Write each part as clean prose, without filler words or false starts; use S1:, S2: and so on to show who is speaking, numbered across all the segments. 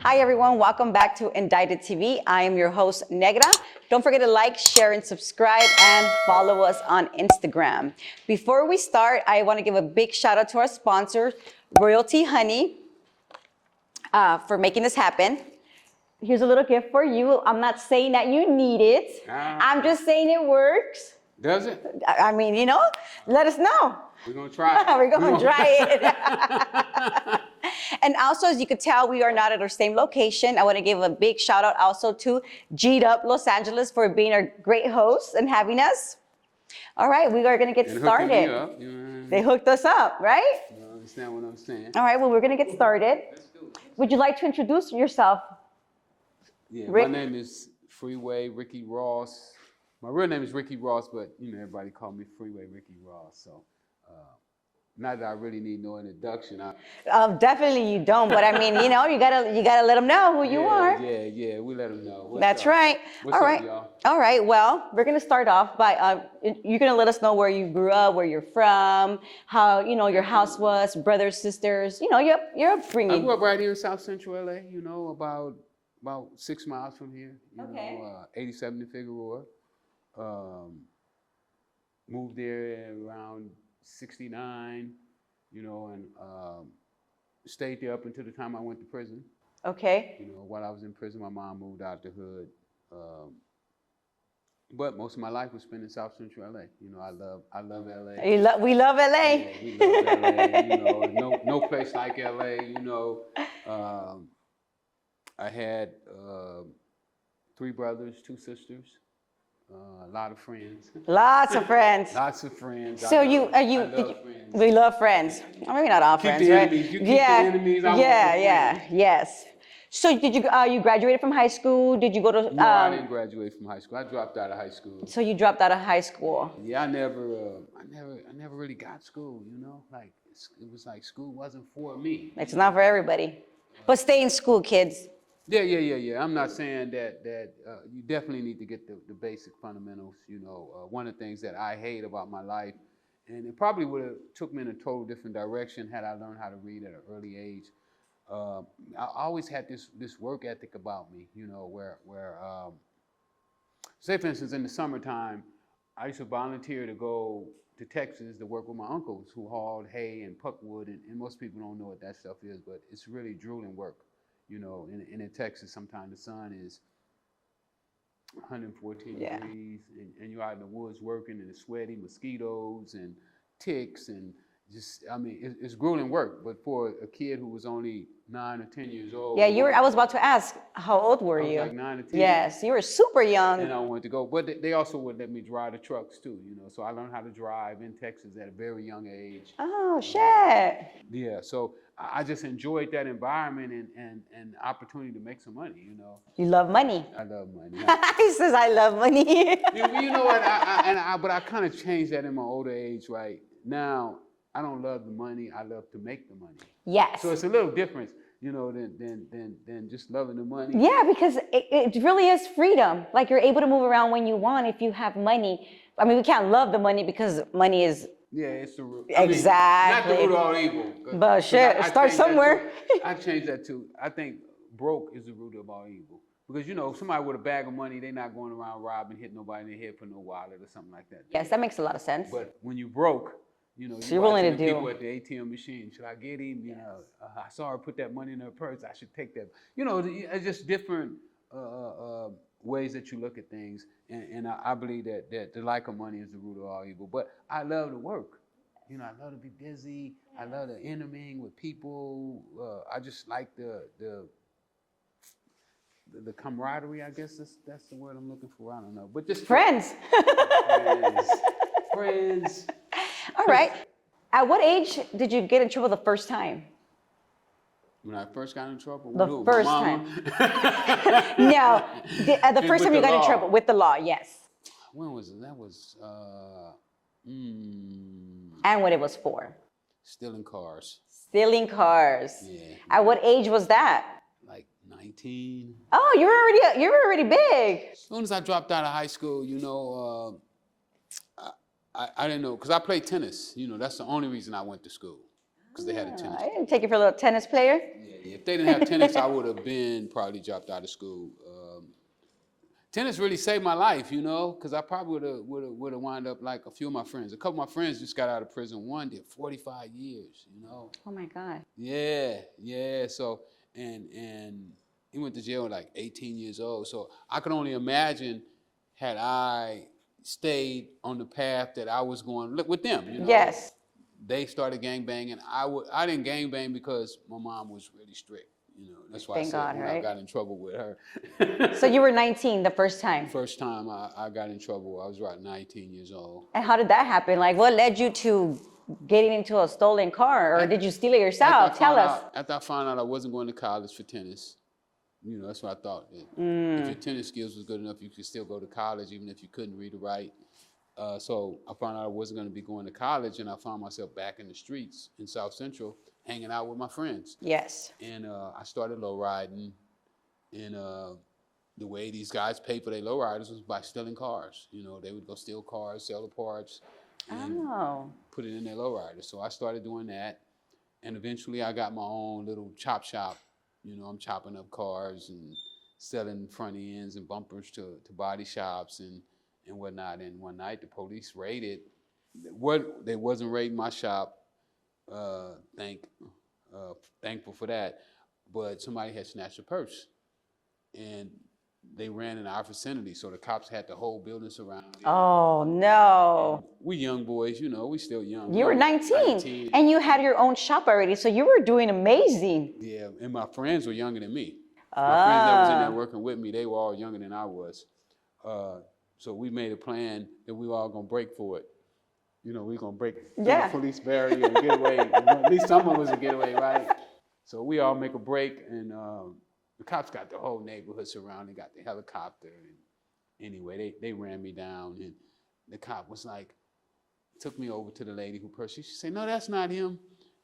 S1: Hi everyone, welcome back to Indicted TV. I am your host, Negra. Don't forget to like, share, and subscribe, and follow us on Instagram. Before we start, I want to give a big shout out to our sponsor, Royalty Honey, for making this happen. Here's a little gift for you. I'm not saying that you need it. I'm just saying it works.
S2: Does it?
S1: I mean, you know, let us know.
S2: We're going to try it.
S1: We're going to try it. And also, as you could tell, we are not at our same location. I want to give a big shout out also to G'd Up Los Angeles for being our great hosts and having us. All right, we are going to get started. They hooked us up, right?
S2: You understand what I'm saying?
S1: All right, well, we're going to get started.
S2: Let's do it.
S1: Would you like to introduce yourself?
S2: Yeah,
S1: Rick?
S2: My name is Freeway Ricky Ross. My real name is Ricky Ross, but you know everybody call me Freeway Ricky Ross. So, not that I really need no introduction.
S1: Definitely you don't, but I mean, you know, you gotta let them know who you are.
S2: Yeah, we let them know.
S1: That's right.
S2: What's
S1: All
S2: up,
S1: right.
S2: y'all?
S1: All right. Well, we're gonna start off by you're gonna let us know where you grew up, where you're from, how your house was, brothers, sisters, your upbringing.
S2: I grew up right here in South Central LA. You know, about 6 miles from here.
S1: Okay.
S2: 87 in Figueroa. Moved there around 69, and stayed there up until the time I went to prison.
S1: Okay.
S2: While I was in prison, my mom moved out the hood. But most of my life was spent in South Central LA. I love LA.
S1: We love LA.
S2: Yeah, we love LA. No place like LA. I had 3 brothers, 2 sisters. A lot of friends.
S1: Lots of friends.
S2: Lots of friends.
S1: So we love friends. Maybe not all friends, right?
S2: You keep the enemies.
S1: Yes. So did you graduated from high school? Did you go to?
S2: No, I didn't graduate from high school. I dropped out of high school.
S1: So you dropped out of high school.
S2: Yeah, I never really got school. Like it was like school wasn't for me.
S1: It's not for everybody, but stay in school, kids.
S2: Yeah. I'm not saying that you definitely need to get the basic fundamentals. One of the things that I hate about my life, and it probably would have took me in a total different direction had I learned how to read at an early age. I always had this work ethic about me. Where say for instance in the summertime, I used to volunteer to go to Texas to work with my uncles who hauled hay and puckwood, and most people don't know what that stuff is, but it's really drooling work. And in Texas, sometimes the sun is 114 degrees, and you're out in the woods working, and it's sweaty, mosquitoes and ticks, and it's grueling work. But for a kid who was only 9 or 10 years old.
S1: Yeah, I was about to ask, how old were you?
S2: I was like 9 or 10.
S1: Yes, you were super young.
S2: And I wanted to go, but they also would let me drive the trucks too. So I learned how to drive in Texas at a very young age.
S1: Oh shit.
S2: Yeah, so I just enjoyed that environment and opportunity to make some money.
S1: You love money.
S2: I love money.
S1: He says I love money.
S2: You know what? But I kind of changed that in my older age. Right now, I don't love the money. I love to make the money.
S1: Yes.
S2: So it's a little different, than just loving the money.
S1: Yeah, because it really is freedom. Like you're able to move around when you want if you have money. I mean, we can't love the money because money is.
S2: Yeah, it's the root.
S1: Exactly.
S2: Not the root of all evil.
S1: But shit, start somewhere.
S2: I changed that too. I think broke is the root of all evil. Because, somebody with a bag of money, they're not going around robbing, hit nobody in the head for no wallet or something like that.
S1: Yes, that makes a lot of sense.
S2: But when you broke,
S1: so you're willing to do.
S2: People at the ATM machine, should I get him? I saw her put that money in her purse. I should take that. It's just different ways that you look at things, and I believe that the lack of money is the root of all evil. But I love to work. I love to be busy. I love to intermingling with people. I just like the camaraderie. I guess that's the word I'm looking for. I don't know, but just
S1: friends.
S2: Friends.
S1: All right. At what age did you get in trouble the first time?
S2: When I first got in trouble?
S1: The first time. No. The first time you got in trouble with the law, yes.
S2: When was it? That was,
S1: And what it was for?
S2: Stealing cars.
S1: Stealing cars.
S2: Yeah.
S1: At what age was that?
S2: Like 19.
S1: Oh, you were already big.
S2: As soon as I dropped out of high school, I didn't know, because I played tennis. That's the only reason I went to school, because they had a tennis.
S1: I didn't take you for a little tennis player.
S2: If they didn't have tennis, I would have been probably dropped out of school. Tennis really saved my life, you know, because I probably would have wound up like a few of my friends. A couple of my friends just got out of prison. One did 45 years, you know.
S1: Oh my God.
S2: Yeah. So and he went to jail at like 18 years old. So I can only imagine had I stayed on the path that I was going with them, you know.
S1: Yes.
S2: They started gang banging. I didn't gang bang because my mom was really strict. You know, that's why
S1: Thank
S2: I said
S1: God,
S2: when
S1: right?
S2: I got in trouble with her.
S1: So you were 19 the first time.
S2: First time I got in trouble, I was about 19 years old.
S1: And how did that happen? Like, what led you to getting into a stolen car, or did you steal it yourself? Tell us.
S2: After I found out I wasn't going to college for tennis, you know, that's what I thought. That if your tennis skills was good enough, you could still go to college, even if you couldn't read or write. So I found out I wasn't going to be going to college, and I found myself back in the streets in South Central, hanging out with my friends.
S1: Yes.
S2: And I started low riding, and the way these guys paid for their low riders was by stealing cars. You know, they would go steal cars, sell the parts, and put it in their low riders. So I started doing that, and eventually I got my own little chop shop. You know, I'm chopping up cars and selling front ends and bumpers to body shops and whatnot. And one night the police raided. They wasn't raiding my shop. Thankful for that. But somebody had snatched a purse, and they ran in our vicinity. So the cops had the whole building surrounded.
S1: Oh no.
S2: We young boys, you know, we still young.
S1: You were 19, and you had your own shop already, so you were doing amazing.
S2: Yeah, and my friends were younger than me. My friends that was in there working with me, they were all younger than I was. So we made a plan that we were all gonna break for it. You know, we were gonna break through the police barrier and get away. At least some of us would get away, right? So we all make a break, and the cops got the whole neighborhood surrounded, got the helicopter. And anyway, they ran me down, and the cop was like, took me over to the lady who pursued. She said, "No, that's not him."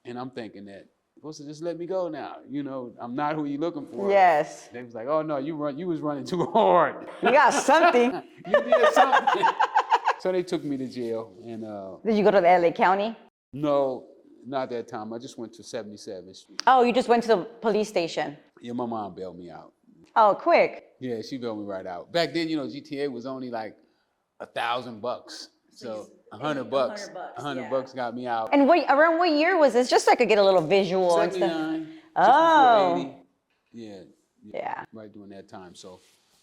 S2: And I'm thinking that, supposed to just let me go now. You know, I'm not who you're looking for.
S1: Yes.
S2: They was like, "Oh no, you was running too hard.
S1: You got something."
S2: You did something. So they took me to jail. And
S1: Did you go to the LA County?
S2: no, not that time. I just went to 77th Street.
S1: Oh, you just went to the police station.
S2: Yeah, my mom bailed me out.
S1: Oh, quick.
S2: Yeah, she bailed me right out. Back then, you know, GTA was only like $1,000. So $100 bucks. $100 got me out.
S1: And around what year was this? Just so I could get a little visual and stuff.
S2: 79.
S1: Oh.
S2: Just before 80. Yeah. Right during that time. So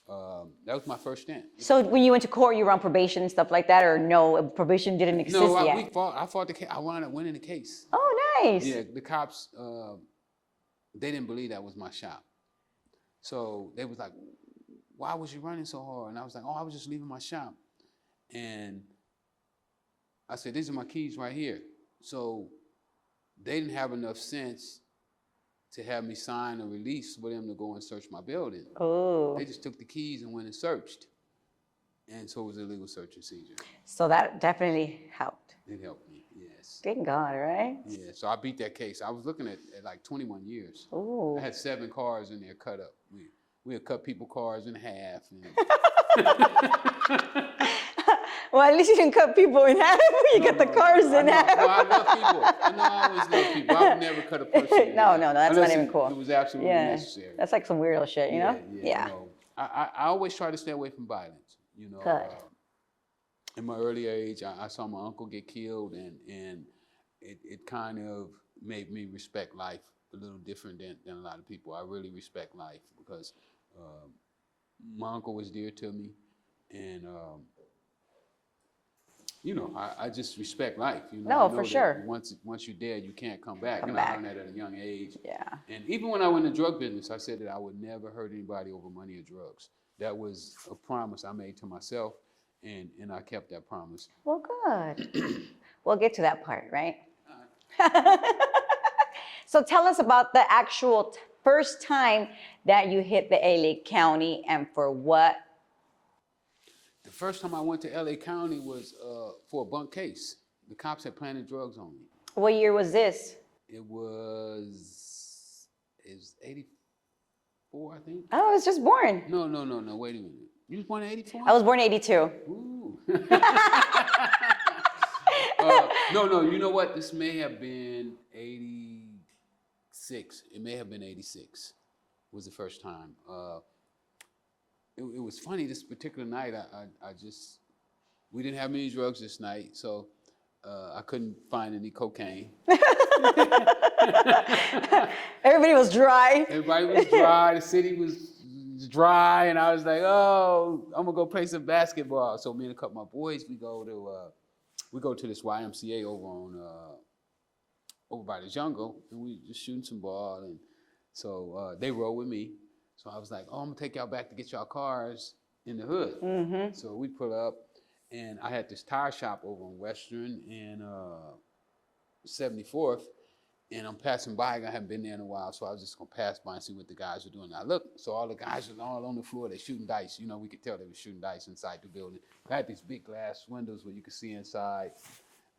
S2: that was my first stint.
S1: So when you went to court, you were on probation and stuff like that, or no, probation didn't exist yet?
S2: No, I fought the case. I wound up winning the case.
S1: Oh, nice.
S2: Yeah, the cops, they didn't believe that was my shop. So they was like, "Why was you running so hard?" And I was like, "Oh, I was just leaving my shop." And I said, "These are my keys right here." So they didn't have enough sense to have me sign a release for them to go and search my building.
S1: Oh.
S2: They just took the keys and went and searched. And so it was a legal search and seizure.
S1: So that definitely helped.
S2: It helped me, yes.
S1: Thank God, right?
S2: Yeah, so I beat that case. I was looking at like 21 years.
S1: Ooh.
S2: I had 7 cars in there cut up. We had cut people cars in half.
S1: Well, at least you didn't cut people in half. You cut the cars in half.
S2: No, I love people. I always love people. I would never cut a person in half.
S1: No, that's not even cool.
S2: It was absolutely necessary.
S1: That's like some weirdo shit, you know?
S2: Yeah. You know, I always try to stay away from violence. You know, in my early age, I saw my uncle get killed, and it kind of made me respect life a little different than a lot of people. I really respect life because my uncle was dear to me, and you know, I just respect life. You know,
S1: no, for sure.
S2: Once you're dead, you can't come back. I learned that at a young age.
S1: Yeah.
S2: And even when I went in the drug business, I said that I would never hurt anybody over money or drugs. That was a promise I made to myself, and I kept that promise.
S1: Well, good. We'll get to that part, right? So tell us about the actual first time that you hit the LA County, and for what?
S2: The first time I went to LA County was for a bunk case. The cops had planted drugs on me.
S1: What year was this?
S2: It was 84, I think.
S1: I was just born.
S2: No, wait a minute. You was born in 84?
S1: I was born in 82.
S2: Ooh. No, you know what? This may have been 86. 86. It may have been 86 was the first time. It was funny this particular night. We didn't have many drugs this night, so I couldn't find any cocaine.
S1: Everybody was dry.
S2: Everybody was dry. The city was dry, and I was like, "Oh, I'm gonna go play some basketball." So me and a couple of my boys, we go to this YMCA over by the jungle, and we just shooting some ball. And so they rode with me. So I was like, "Oh, I'm gonna take y'all back to get y'all cars in the hood."
S1: Mm-hmm.
S2: So we pull up, and I had this tire shop over on Western and 74th. And I'm passing by, I haven't been there in a while, so I was just gonna pass by and see what the guys were doing. I looked, so all the guys were all on the floor, they're shooting dice. You know, we could tell they were shooting dice inside the building. I had these big glass windows where you could see inside.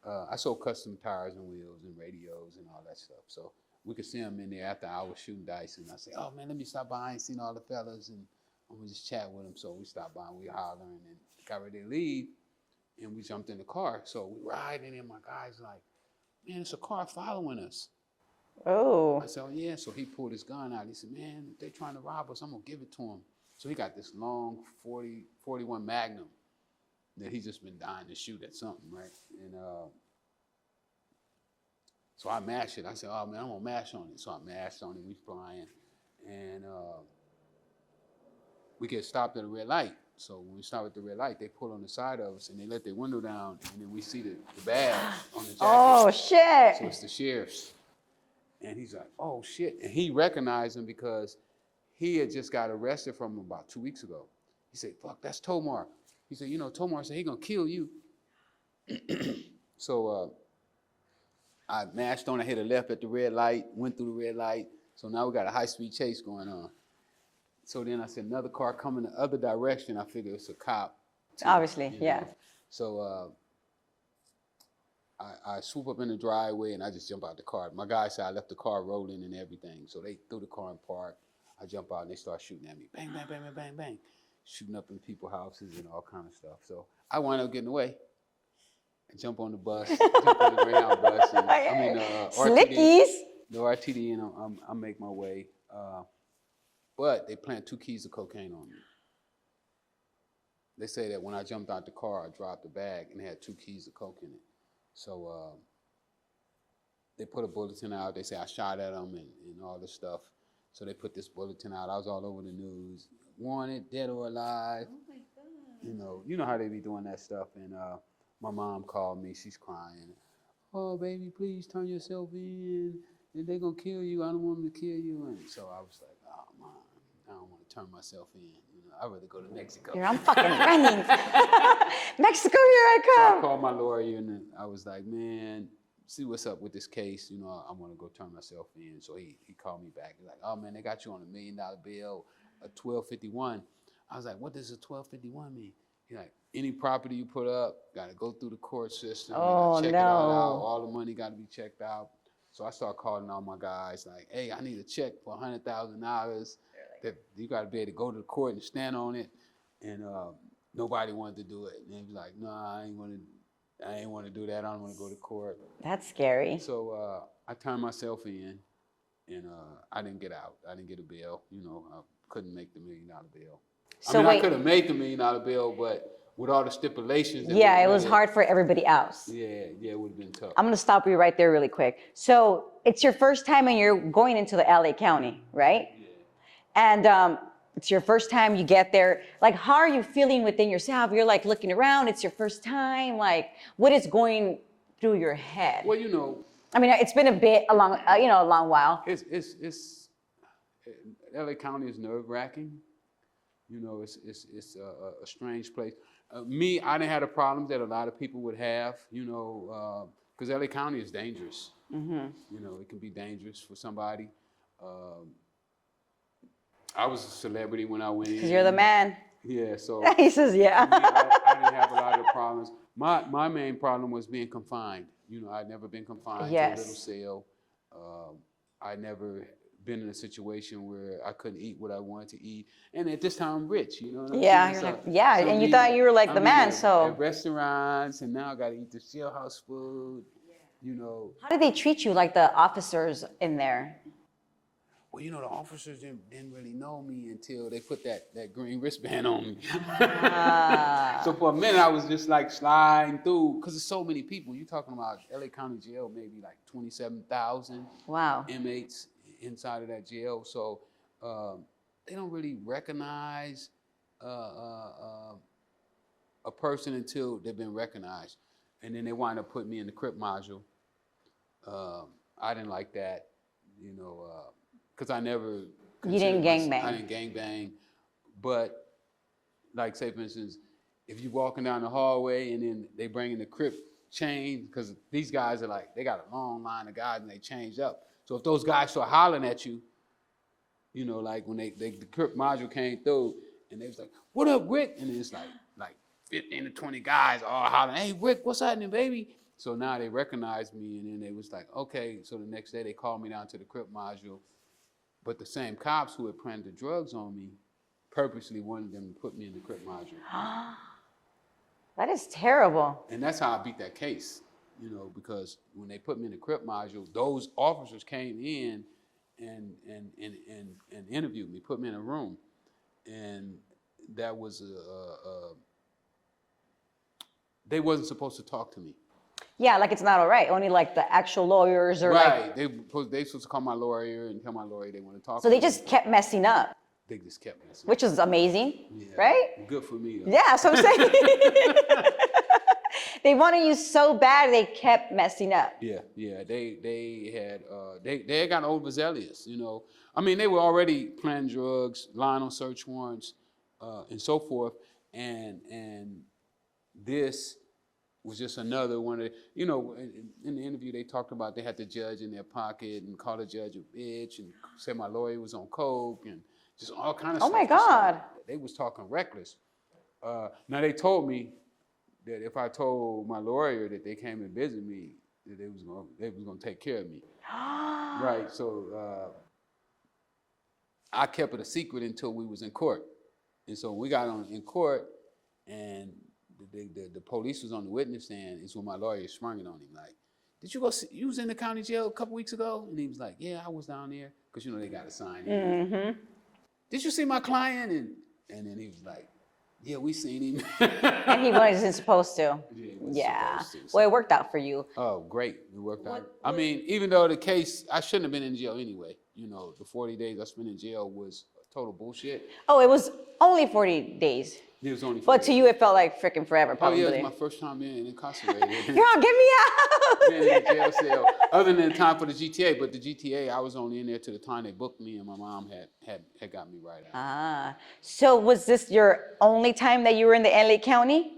S2: I sold custom tires and wheels and radios and all that stuff. So we could see them in there after I was shooting dice. And I said, "Oh man, let me stop by. I ain't seen all the fellas, and I'm gonna just chat with them." So we stopped by and we hollering and got ready to leave. And we jumped in the car. So we riding and my guy's like, "Man, it's a car following us."
S1: Oh.
S2: I said, "Oh, yeah." So he pulled his gun out. He said, "Man, if they trying to rob us, I'm going to give it to them." So he got this long 41 Magnum that he's just been dying to shoot at something, right? And so I mashed it. I said, "Oh, man, I'm going to mash on it." So I mashed on it. We flying. And we get stopped at a red light. So when we stop at the red light, they pull on the side of us, and they let their window down, and then we see the badge on the jacket.
S1: Oh, shit.
S2: So it's the sheriff's. And he's like, "Oh, shit." And he recognized him because he had just got arrested from him about 2 weeks ago. He said, "Fuck, that's Tomar." He said, "Tomar said he gonna kill you." So I mashed on, I hit a left at the red light, went through the red light. So now we got a high-speed chase going on. So then I said, another car coming the other direction. I figured it's a cop.
S1: Obviously,
S2: you know.
S1: yeah.
S2: So I swoop up in the driveway and I just jump out the car. My guy said I left the car rolling and everything. So they threw the car in park. I jump out and they start shooting at me. Bang, bang, bang, bang, bang, bang. Shooting up in people's houses and all kind of stuff. So I wound up getting away. I jump on the bus, jump on the Greyhound bus. And,
S1: Slickies.
S2: The RTD, and I make my way. But they plant 2 keys of cocaine on me. They say that when I jumped out the car, I dropped the bag and it had 2 keys of coke in it. So they put a bulletin out. They say I shot at them and all this stuff. So they put this bulletin out. I was all over the news. Wanted, dead or alive.
S1: Oh my God.
S2: You know how they be doing that stuff. And my mom called me. She's crying. "Oh, baby, please turn yourself in. And they're going to kill you. I don't want them to kill you." And so I was like, "Oh, Mom, I don't want to turn myself in. I'd rather go to Mexico."
S1: Here, I'm fucking running. Mexico, here I come.
S2: So I called my lawyer and I was like, "Man, see what's up with this case. I want to go turn myself in." So he called me back. He's like, "Oh, man, they got you on $1 million bail, a 1251. I was like, "What does a 1251 mean?" He's like, "Any property you put up, got to go through the court system.
S1: Oh,
S2: check
S1: no.
S2: it all out. All the money got to be checked out." So I started calling all my guys like, "Hey, I need a check for $100,000 that you got to be able to go to the court and stand on it." And nobody wanted to do it. And they was like, "Nah, I ain't want to do that. I don't want to go to court."
S1: That's scary.
S2: So I turned myself in, and I didn't get out. I didn't get a bail. I couldn't make the $1 million bail.
S1: So
S2: I could have made the $1 million bail, but with all the stipulations.
S1: Yeah, it was hard for everybody else.
S2: Yeah, it would have been tough.
S1: I'm going to stop you right there really quick. So it's your first time and you're going into the LA County, right?
S2: Yeah.
S1: And it's your first time you get there. Like, how are you feeling within yourself? You're like looking around. It's your first time. Like, what is going through your head?
S2: Well,
S1: I mean, it's been a long while.
S2: It's LA County is nerve-wracking. It's a strange place. Me, I didn't have the problems that a lot of people would have, because LA County is dangerous.
S1: Mm-hmm.
S2: It can be dangerous for somebody. I was a celebrity when I went in.
S1: Because you're the man.
S2: Yeah, so.
S1: He says, yeah.
S2: Me, I didn't have a lot of problems. My main problem was being confined. I'd never been confined to a little cell. I'd never been in a situation where I couldn't eat what I wanted to eat. And at this time, I'm rich, you know what I'm
S1: Yeah,
S2: saying?
S1: You're like, yeah, and you thought you were like the man, so.
S2: At restaurants, and now I got to eat the jailhouse food,
S1: How did they treat you, like the officers in there?
S2: well, the officers didn't really know me until they put that green wristband on me. So for a minute, I was just like sliding through, because there's so many people. You're talking about LA County Jail, maybe like 27,000
S1: Wow.
S2: inmates inside of that jail. So they don't really recognize a person until they've been recognized. And then they wind up putting me in the Crip module. I didn't like that, because I never.
S1: You didn't gangbang.
S2: I didn't gangbang. But, like, say, for instance, if you're walking down the hallway and then they bring in the Crip chain, because these guys are like, they got a long line of guys and they changed up. So if those guys start hollering at you, like when the Crip module came through and they was like, what up, Rick? And it's like 15 to 20 guys all hollering, hey, Rick, what's happening, baby? So now they recognized me, and then they was like, okay. So the next day they called me down to the Crip module. But the same cops who had planted drugs on me purposely wanted them to put me in the Crip module.
S1: That is terrible.
S2: And that's how I beat that case, because when they put me in the Crip module, those officers came in and interviewed me, put me in a room. And that was they wasn't supposed to talk to me.
S1: Yeah, like it's not all right. Only like the actual lawyers or
S2: right. They supposed to call my lawyer and tell my lawyer they want to talk.
S1: So they just kept messing up.
S2: They just kept messing.
S1: Which is amazing, right?
S2: Good for me, though.
S1: Yeah, so I'm saying. They wanted you so bad they kept messing up.
S2: Yeah. They had gotten overzealous, I mean, they were already planning drugs, lying on search warrants, and so forth, and this was just another one of the, in the interview they talked about they had the judge in their pocket and called the judge a bitch and said my lawyer was on coke and just all kind of stuff.
S1: Oh my God.
S2: They was talking reckless. Now they told me that if I told my lawyer that they came and visit me, that they was gonna take care of me. Right. So I kept it a secret until we was in court, and so we got in court, and the police was on the witness stand. It's when my lawyer sprung it on him, like, did you go see, you was in the county jail a couple weeks ago? And he was like, yeah, I was down there, because they got to sign in. Mm-hmm. Did you see my client? And then he was like, yeah, we seen him.
S1: And he wasn't supposed to.
S2: Yeah.
S1: So. Well, it worked out for you.
S2: Oh, great. It worked out. I mean, even though the case, I shouldn't have been in jail anyway. The 40 days I spent in jail was total bullshit.
S1: Oh, it was only 40 days.
S2: It was only 40
S1: But to you, it felt like freaking forever, probably.
S2: Oh, yeah, it was my first time being incarcerated.
S1: Girl, get me out!
S2: Being in a jail cell. Other than the time for the GTA, but the GTA, I was only in there to the time they booked me, and my mom had got me right out.
S1: Ah, so was this your only time that you were in the LA County?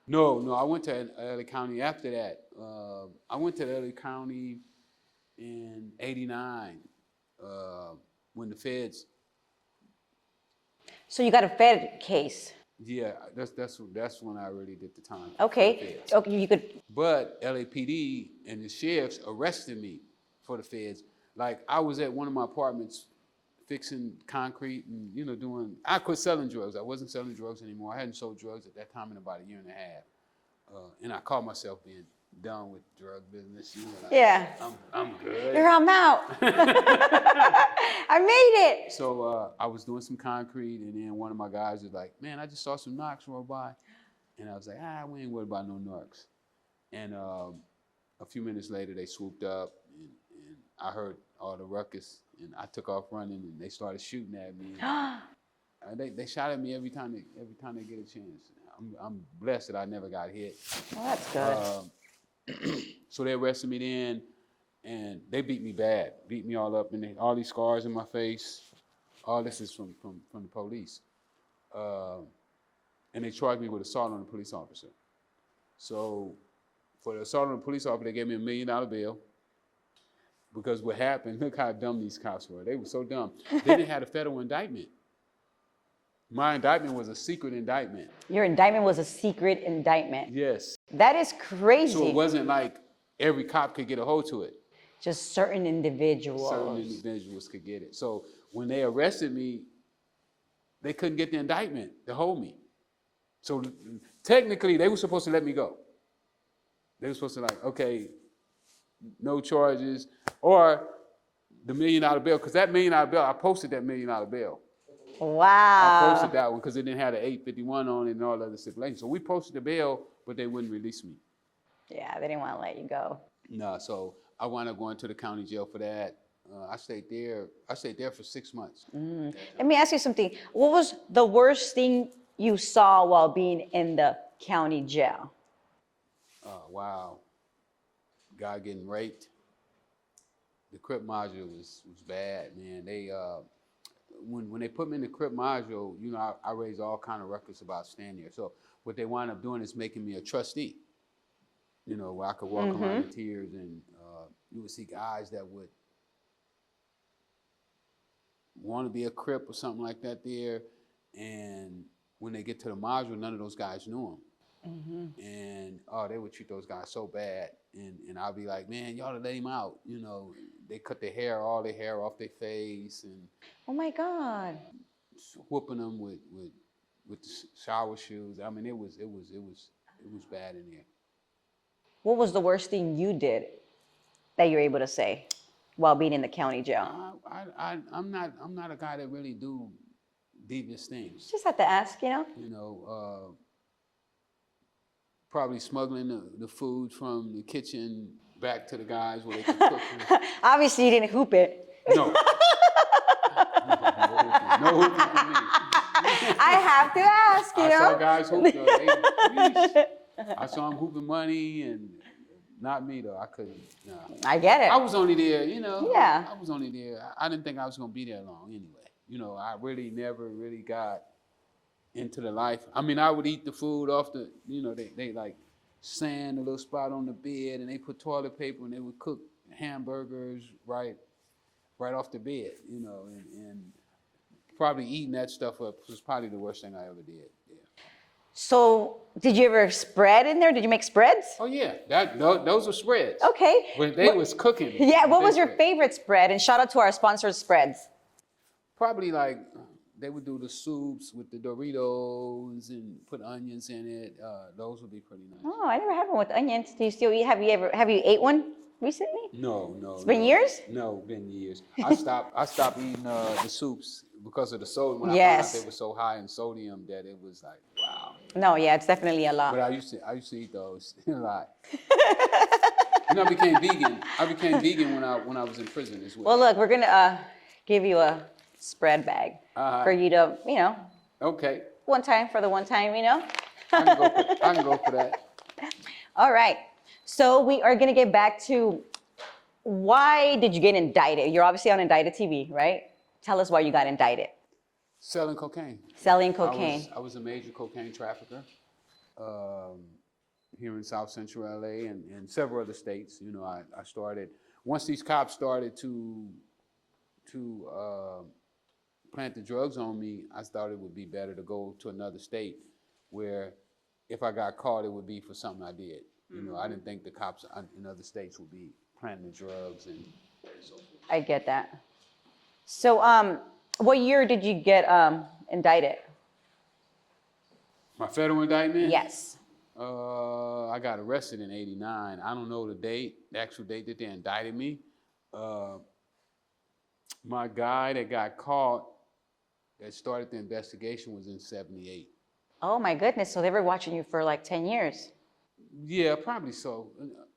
S2: No, I went to LA County after that. I went to LA County in '89 when the feds.
S1: So you got a Fed case.
S2: Yeah, that's when I really did the time.
S1: Okay, you could.
S2: But LAPD and the sheriffs arrested me for the feds. Like, I was at one of my apartments fixing concrete and doing. I quit selling drugs. I wasn't selling drugs anymore. I hadn't sold drugs at that time in about a year and a half. And I called myself being done with drug business.
S1: Yeah.
S2: I'm good.
S1: I'm out. I made it.
S2: So I was doing some concrete, and then one of my guys was like, man, I just saw some narcs roll by. And I was like, we ain't worried about no narcs. And a few minutes later, they swooped up, and I heard all the ruckus, and I took off running, and they started shooting at me. They shot at me every time they get a chance. I'm blessed that I never got hit.
S1: Well, that's good.
S2: So they arrested me then, and they beat me bad, beat me all up, and all these scars in my face. All this is from the police. And they charged me with assault on a police officer. So for the assault on a police officer, they gave me $1 million bail. Because what happened, look how dumb these cops were. They were so dumb. Then they had a federal indictment. My indictment was a secret indictment.
S1: Your indictment was a secret indictment.
S2: Yes.
S1: That is crazy.
S2: So it wasn't like every cop could get a hold to it.
S1: Just certain individuals.
S2: Certain individuals could get it. So when they arrested me, they couldn't get the indictment to hold me. So technically, they were supposed to let me go. They were supposed to okay, no charges, or the $1 million bill, because that $1 million bill, I posted that $1 million bill. I
S1: Wow.
S2: posted that one because it didn't have the 851 on it and all other stipulations. So we posted the bill, but they wouldn't release me.
S1: Yeah, they didn't want to let you go.
S2: No, so I wound up going to the county jail for that. I stayed there for 6 months.
S1: Let me ask you something. What was the worst thing you saw while being in the county jail?
S2: Wow. Guy getting raped. The Crip module was bad, man. They when they put me in the Crip module, you know, I raised all kind of records about staying there. So what they wound up doing is making me a trustee. You know, where I could walk around in tears, and you would see guys that would want to be a Crip or something like that there, and when they get to the module, none of those guys knew them. And they would treat those guys so bad, and I'll be like, man, y'all to let him out. You know, they cut all their hair off their face, and
S1: Oh my God.
S2: whooping them with the shower shoes. I mean, it was bad in there.
S1: What was the worst thing you did that you're able to say while being in the county jail?
S2: I'm not a guy that really do devious things.
S1: Just have to ask, you know?
S2: You know, probably smuggling the food from the kitchen back to the guys where they could cook.
S1: Obviously, you didn't hoop it.
S2: No. No hooping for me.
S1: I have to ask, you
S2: I
S1: know?
S2: saw guys hoop though. I saw them hooping money, and not me though. I couldn't. Nah.
S1: I get it.
S2: I was only there, you know.
S1: Yeah.
S2: I was only there. I didn't think I was gonna be there long anyway. You know, I really never really got into the life. I mean, I would eat the food off the, you know, they like sand a little spot on the bed, and they put toilet paper, and they would cook hamburgers right off the bed, you know, and probably eating that stuff up was probably the worst thing I ever did. Yeah.
S1: So, did you ever spread in there? Did you make spreads?
S2: Oh yeah, those were spreads.
S1: Okay.
S2: When they was cooking.
S1: Yeah, what was your
S2: spread.
S1: favorite spread? And shout out to our sponsored spreads.
S2: Probably like they would do the soups with the Doritos and put onions in it. Those would be pretty nice.
S1: Oh, I never had one with onions. Do you still eat? Have you ate one recently?
S2: No.
S1: It's been years?
S2: No, been years. I stopped eating the soups because of the sodium. When I
S1: Yes.
S2: found out they were so high in sodium that it was like, wow.
S1: No, yeah, it's definitely a lot.
S2: But I used to eat those a lot. You know, I became vegan when I was in prison as well.
S1: Well, look, we're gonna give you a spread bag for you to, you know,
S2: Okay.
S1: one time, you know.
S2: I can go for that.
S1: All right. So we are gonna get back to why did you get indicted? You're obviously on Indicted TV, right? Tell us why you got indicted.
S2: Selling cocaine.
S1: Selling cocaine.
S2: I was a major cocaine trafficker here in South Central LA and several other states. You know, I started, once these cops started to plant the drugs on me, I thought it would be better to go to another state where if I got caught, it would be for something I did. You know, I didn't think the cops in other states would be planting the drugs and so forth.
S1: I get that. So, what year did you get indicted?
S2: My federal indictment?
S1: Yes.
S2: I got arrested in '89. I don't know the actual date that they indicted me. My guy that got caught, that started the investigation, was in '78.
S1: Oh my goodness. So they were watching you for like 10 years.
S2: Yeah, probably so.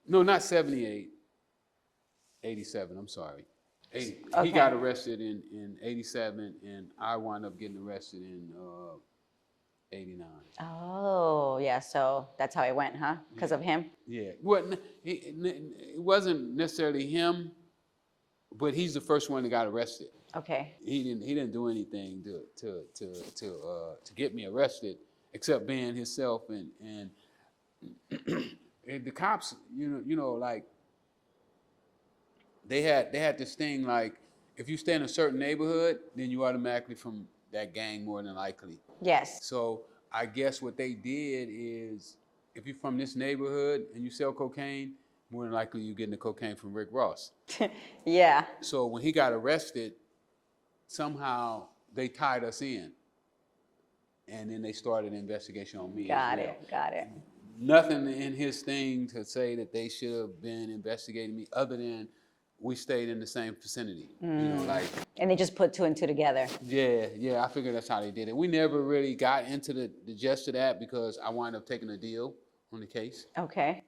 S2: No, not '78. '87. I'm sorry. He got arrested in '87, and I wound up getting arrested in '89.
S1: Oh, yeah. So that's how it went, huh? Because of him?
S2: Yeah. Well, it wasn't necessarily him, but he's the first one that got arrested.
S1: Okay.
S2: He didn't do anything to get me arrested except being himself and the cops, you know, like they had this thing like if you stay in a certain neighborhood, then you automatically from that gang more than likely.
S1: Yes.
S2: So I guess what they did is if you're from this neighborhood and you sell cocaine, more than likely you're getting the cocaine from Rick Ross.
S1: Yeah.
S2: So when he got arrested, somehow they tied us in. And then they started an investigation on me.
S1: Got it.
S2: Nothing in his thing to say that they should have been investigating me other than we stayed in the same vicinity. You know, like
S1: And they just put two and two together.
S2: yeah. I figured that's how they did it. We never really got into the gist of that because I wound up taking a deal on the case.
S1: Okay.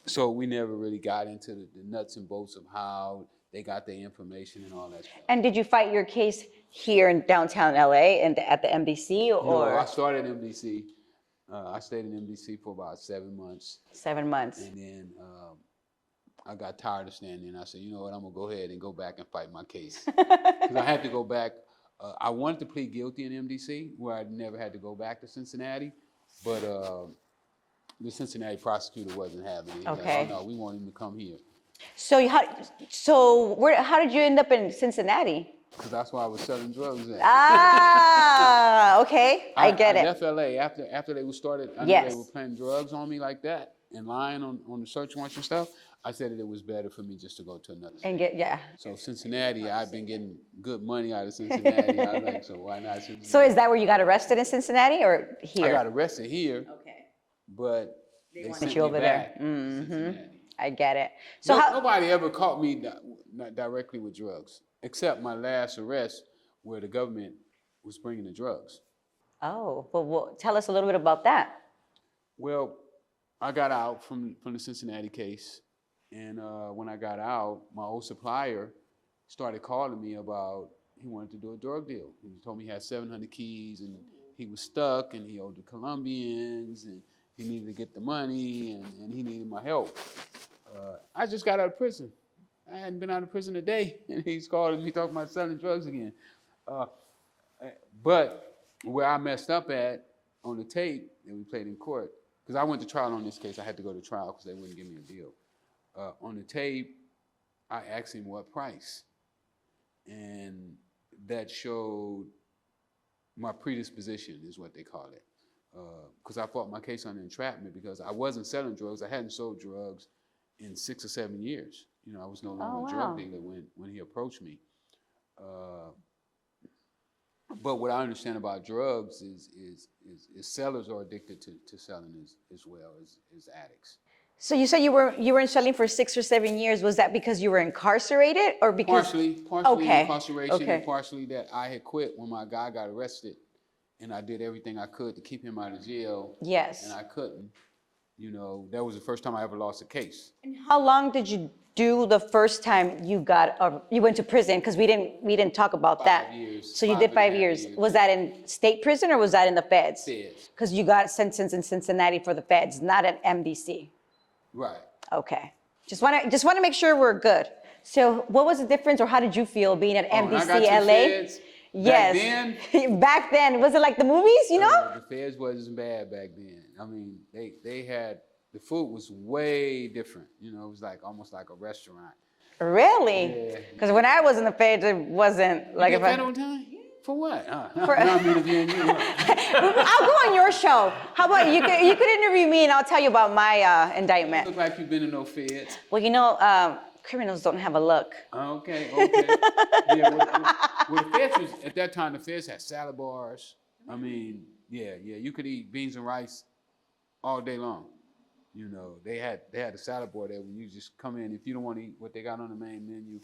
S2: So we never really got into the nuts and bolts of how they got their information and all that stuff.
S1: And did you fight your case here in downtown LA and at the MDC
S2: No,
S1: or
S2: I started MDC. I stayed in MDC for about 7 months.
S1: 7 months?
S2: And then I got tired of standing and I said, you know what, I'm gonna go ahead and go back and fight my case. Because I had to go back. I wanted to plead guilty in MDC where I never had to go back to Cincinnati, but the Cincinnati prosecutor wasn't having it. He was
S1: Okay.
S2: like, oh no, we want him to come here.
S1: So how did you end up in Cincinnati?
S2: Because that's why I was selling drugs at.
S1: Ah, okay, I get
S2: I
S1: it.
S2: left LA after they started. I knew
S1: Yes.
S2: they were planting drugs on me like that and lying on the search warrants and stuff. I said that it was better for me just to go to another state.
S1: And yeah.
S2: So Cincinnati, I've been getting good money out of Cincinnati. I was like, so why not Cincinnati?
S1: So is that where you got arrested in Cincinnati or here?
S2: I got arrested here,
S1: Okay.
S2: but they sent
S1: you
S2: me
S1: over
S2: back
S1: there.
S2: to Cincinnati.
S1: I get it. So
S2: Nobody ever caught me not directly with drugs, except my last arrest where the government was bringing the drugs.
S1: Oh, well, tell us a little bit about that.
S2: Well, I got out from the Cincinnati case, and when I got out, my old supplier started calling me about he wanted to do a drug deal. He told me he had 700 keys, and he was stuck, and he owed the Colombians, and he needed to get the money, and he needed my help. I just got out of prison. I hadn't been out of prison a day, and he's calling me talking about selling drugs again. But where I messed up at on the tape that we played in court, because I went to trial on this case, I had to go to trial because they wouldn't give me a deal. On the tape, I asked him what price, and that showed my predisposition, is what they call it. Because I fought my case on entrapment because I wasn't selling drugs. I hadn't sold drugs in 6 or 7 years. You know, I was no longer a drug dealer when he approached me. But what I understand about drugs is sellers are addicted to selling as well as addicts.
S1: So you said you were in selling for 6 or 7 years. Was that because you were incarcerated or because
S2: Partially
S1: Okay.
S2: incarceration
S1: Okay.
S2: and partially that I had quit when my guy got arrested, and I did everything I could to keep him out of jail.
S1: Yes.
S2: And I couldn't. You know, that was the first time I ever lost a case.
S1: How long did you do the first time you went to prison? Because we didn't talk about that.
S2: 5 years.
S1: So you did 5 years. Was that in state prison or was that in the feds?
S2: Feds.
S1: Because you got sentenced in Cincinnati for the feds, not at MDC.
S2: Right.
S1: Okay. Just want to make sure we're good. So what was the difference, or how did you feel being at
S2: When I
S1: MDC
S2: got to
S1: LA?
S2: Feds,
S1: Yes.
S2: back then,
S1: Back then, was it like the movies? You know?
S2: the feds wasn't bad back then. I mean, they had, the food was way different. You know, it was like almost like a restaurant.
S1: Really?
S2: Yeah.
S1: Because when I was in the feds, it wasn't like
S2: You
S1: if
S2: get
S1: I.
S2: fed on time? For what? Not me to be in you.
S1: I'll go on your show. How about you could interview me and I'll tell you about my indictment.
S2: Look like you've been in no feds.
S1: Well, you know, criminals don't have a look.
S2: Okay. Yeah, well, the feds was, at that time, the feds had salad bars. I mean, yeah, you could eat beans and rice all day long. You know, they had a salad bar there when you just come in. If you don't want to eat what they got on the main menu,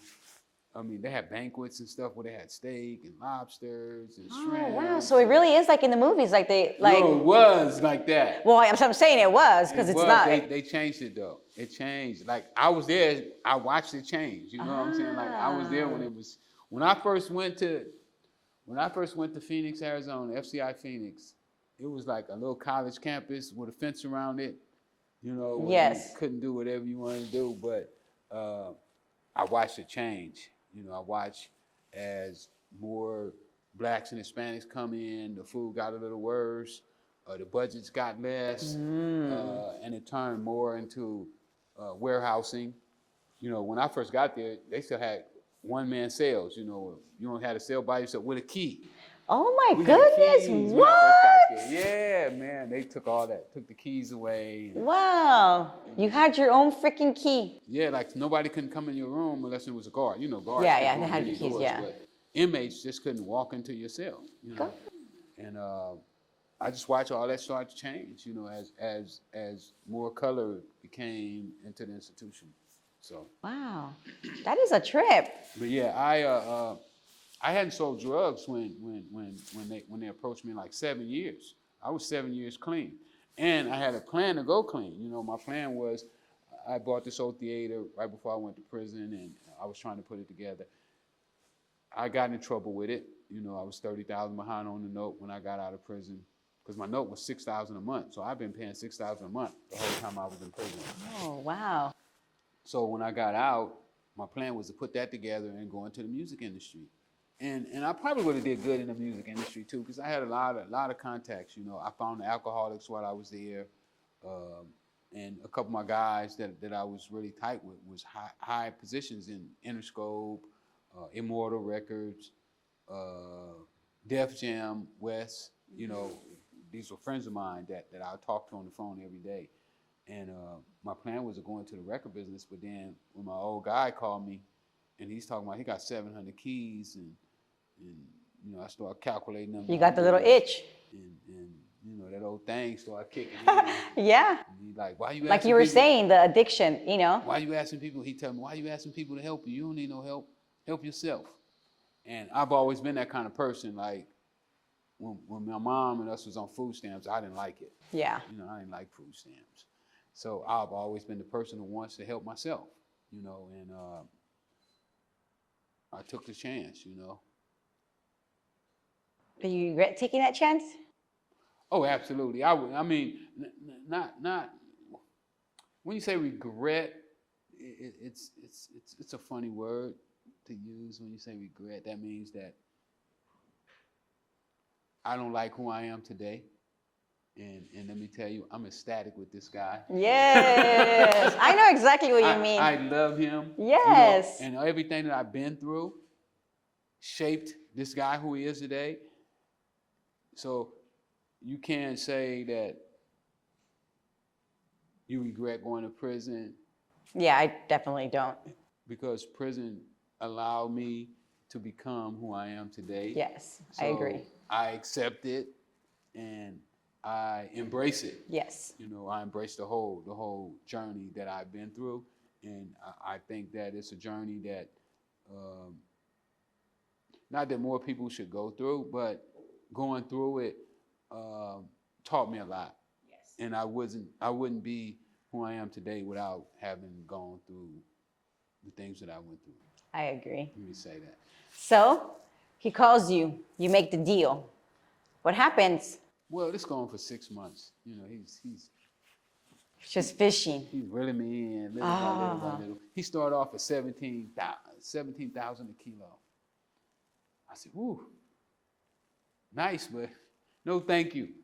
S2: I mean, they had banquets and stuff where they had steak and lobsters and shrimp.
S1: Oh wow! So it really is like in the movies, like they like.
S2: No, it was like that.
S1: Well, I'm saying it was because it's not.
S2: They changed it though. It changed. Like I was there, I watched it change. You know what I'm saying? Like I was there when I first went to Phoenix, Arizona, FCI Phoenix. It was like a little college campus with a fence around it. You know, where
S1: Yes.
S2: you couldn't do whatever you wanted to do, but I watched it change. You know, I watched as more blacks and Hispanics come in, the food got a little worse, the budgets got less, and it turned more into warehousing. You know, when I first got there, they still had one-man sales. You know, you only had a sale by yourself with a key.
S1: Oh my
S2: We had
S1: goodness!
S2: keys when I first got
S1: What?
S2: there. Yeah, man, they took all that, took the keys away.
S1: Wow! You had your own freaking key.
S2: Yeah, like nobody couldn't come in your room unless it was a guard. You know, guards.
S1: Yeah,
S2: couldn't
S1: yeah,
S2: go
S1: they
S2: in
S1: had
S2: any
S1: the keys,
S2: doors,
S1: yeah.
S2: But inmates just couldn't walk into your cell. You know, and I just watched all that start to change. You know, as more color became into the institution. So,
S1: Wow, that is a trip.
S2: but yeah, I hadn't sold drugs when they approached me in like 7 years. I was 7 years clean, and I had a plan to go clean. You know, my plan was I bought this old theater right before I went to prison, and I was trying to put it together. I got in trouble with it. You know, I was 30,000 behind on the note when I got out of prison because my note was 6,000 a month. So I've been paying 6,000 a month the whole time I was in prison.
S1: Oh, wow.
S2: So when I got out, my plan was to put that together and go into the music industry. And I probably would have did good in the music industry too, because I had a lot of contacts. You know, I found the alcoholics while I was there, and a couple of my guys that I was really tight with was high positions in Interscope, Immortal Records, Def Jam, West. You know, these were friends of mine that I talked to on the phone every day. And my plan was to go into the record business, but then when my old guy called me, and he's talking about he got 700 keys, and you know, I started calculating them.
S1: You got the little itch.
S2: And you know, that old thing started kicking in.
S1: Yeah.
S2: And he like, why you asking
S1: Like you were
S2: people,
S1: saying, the addiction, you know?
S2: why you asking people? He tell me, why you asking people to help you? You don't need no help. Help yourself. And I've always been that kind of person. Like when my mom and us was on food stamps, I didn't like it.
S1: Yeah.
S2: You know, I didn't like food stamps. So I've always been the person who wants to help myself, you know, and I took the chance, you know.
S1: Do you regret taking that chance?
S2: Oh, absolutely. I would. I mean, not. When you say regret, it's a funny word to use. When you say regret, that means that I don't like who I am today. And let me tell you, I'm ecstatic with this guy.
S1: Yes. I know exactly what you mean.
S2: I love him.
S1: Yes.
S2: You know, and everything that I've been through shaped this guy who he is today. So you can't say that you regret going to prison.
S1: Yeah, I definitely don't.
S2: Because prison allowed me to become who I am today.
S1: Yes,
S2: So
S1: I agree.
S2: I accept it and I embrace it.
S1: Yes.
S2: You know, I embrace the whole journey that I've been through, and I think that it's a journey that, not that more people should go through, but going through it taught me a lot.
S1: Yes.
S2: And I wouldn't be who I am today without having gone through the things that I went through.
S1: I agree.
S2: Let me say that.
S1: So he calls you, you make the deal. What happens?
S2: Well, this going for 6 months. You know, he's
S1: Just fishing.
S2: he's reeling me in little by little by little. He started off at 17,000 a kilo. I said, "Woo, nice, but no, thank you."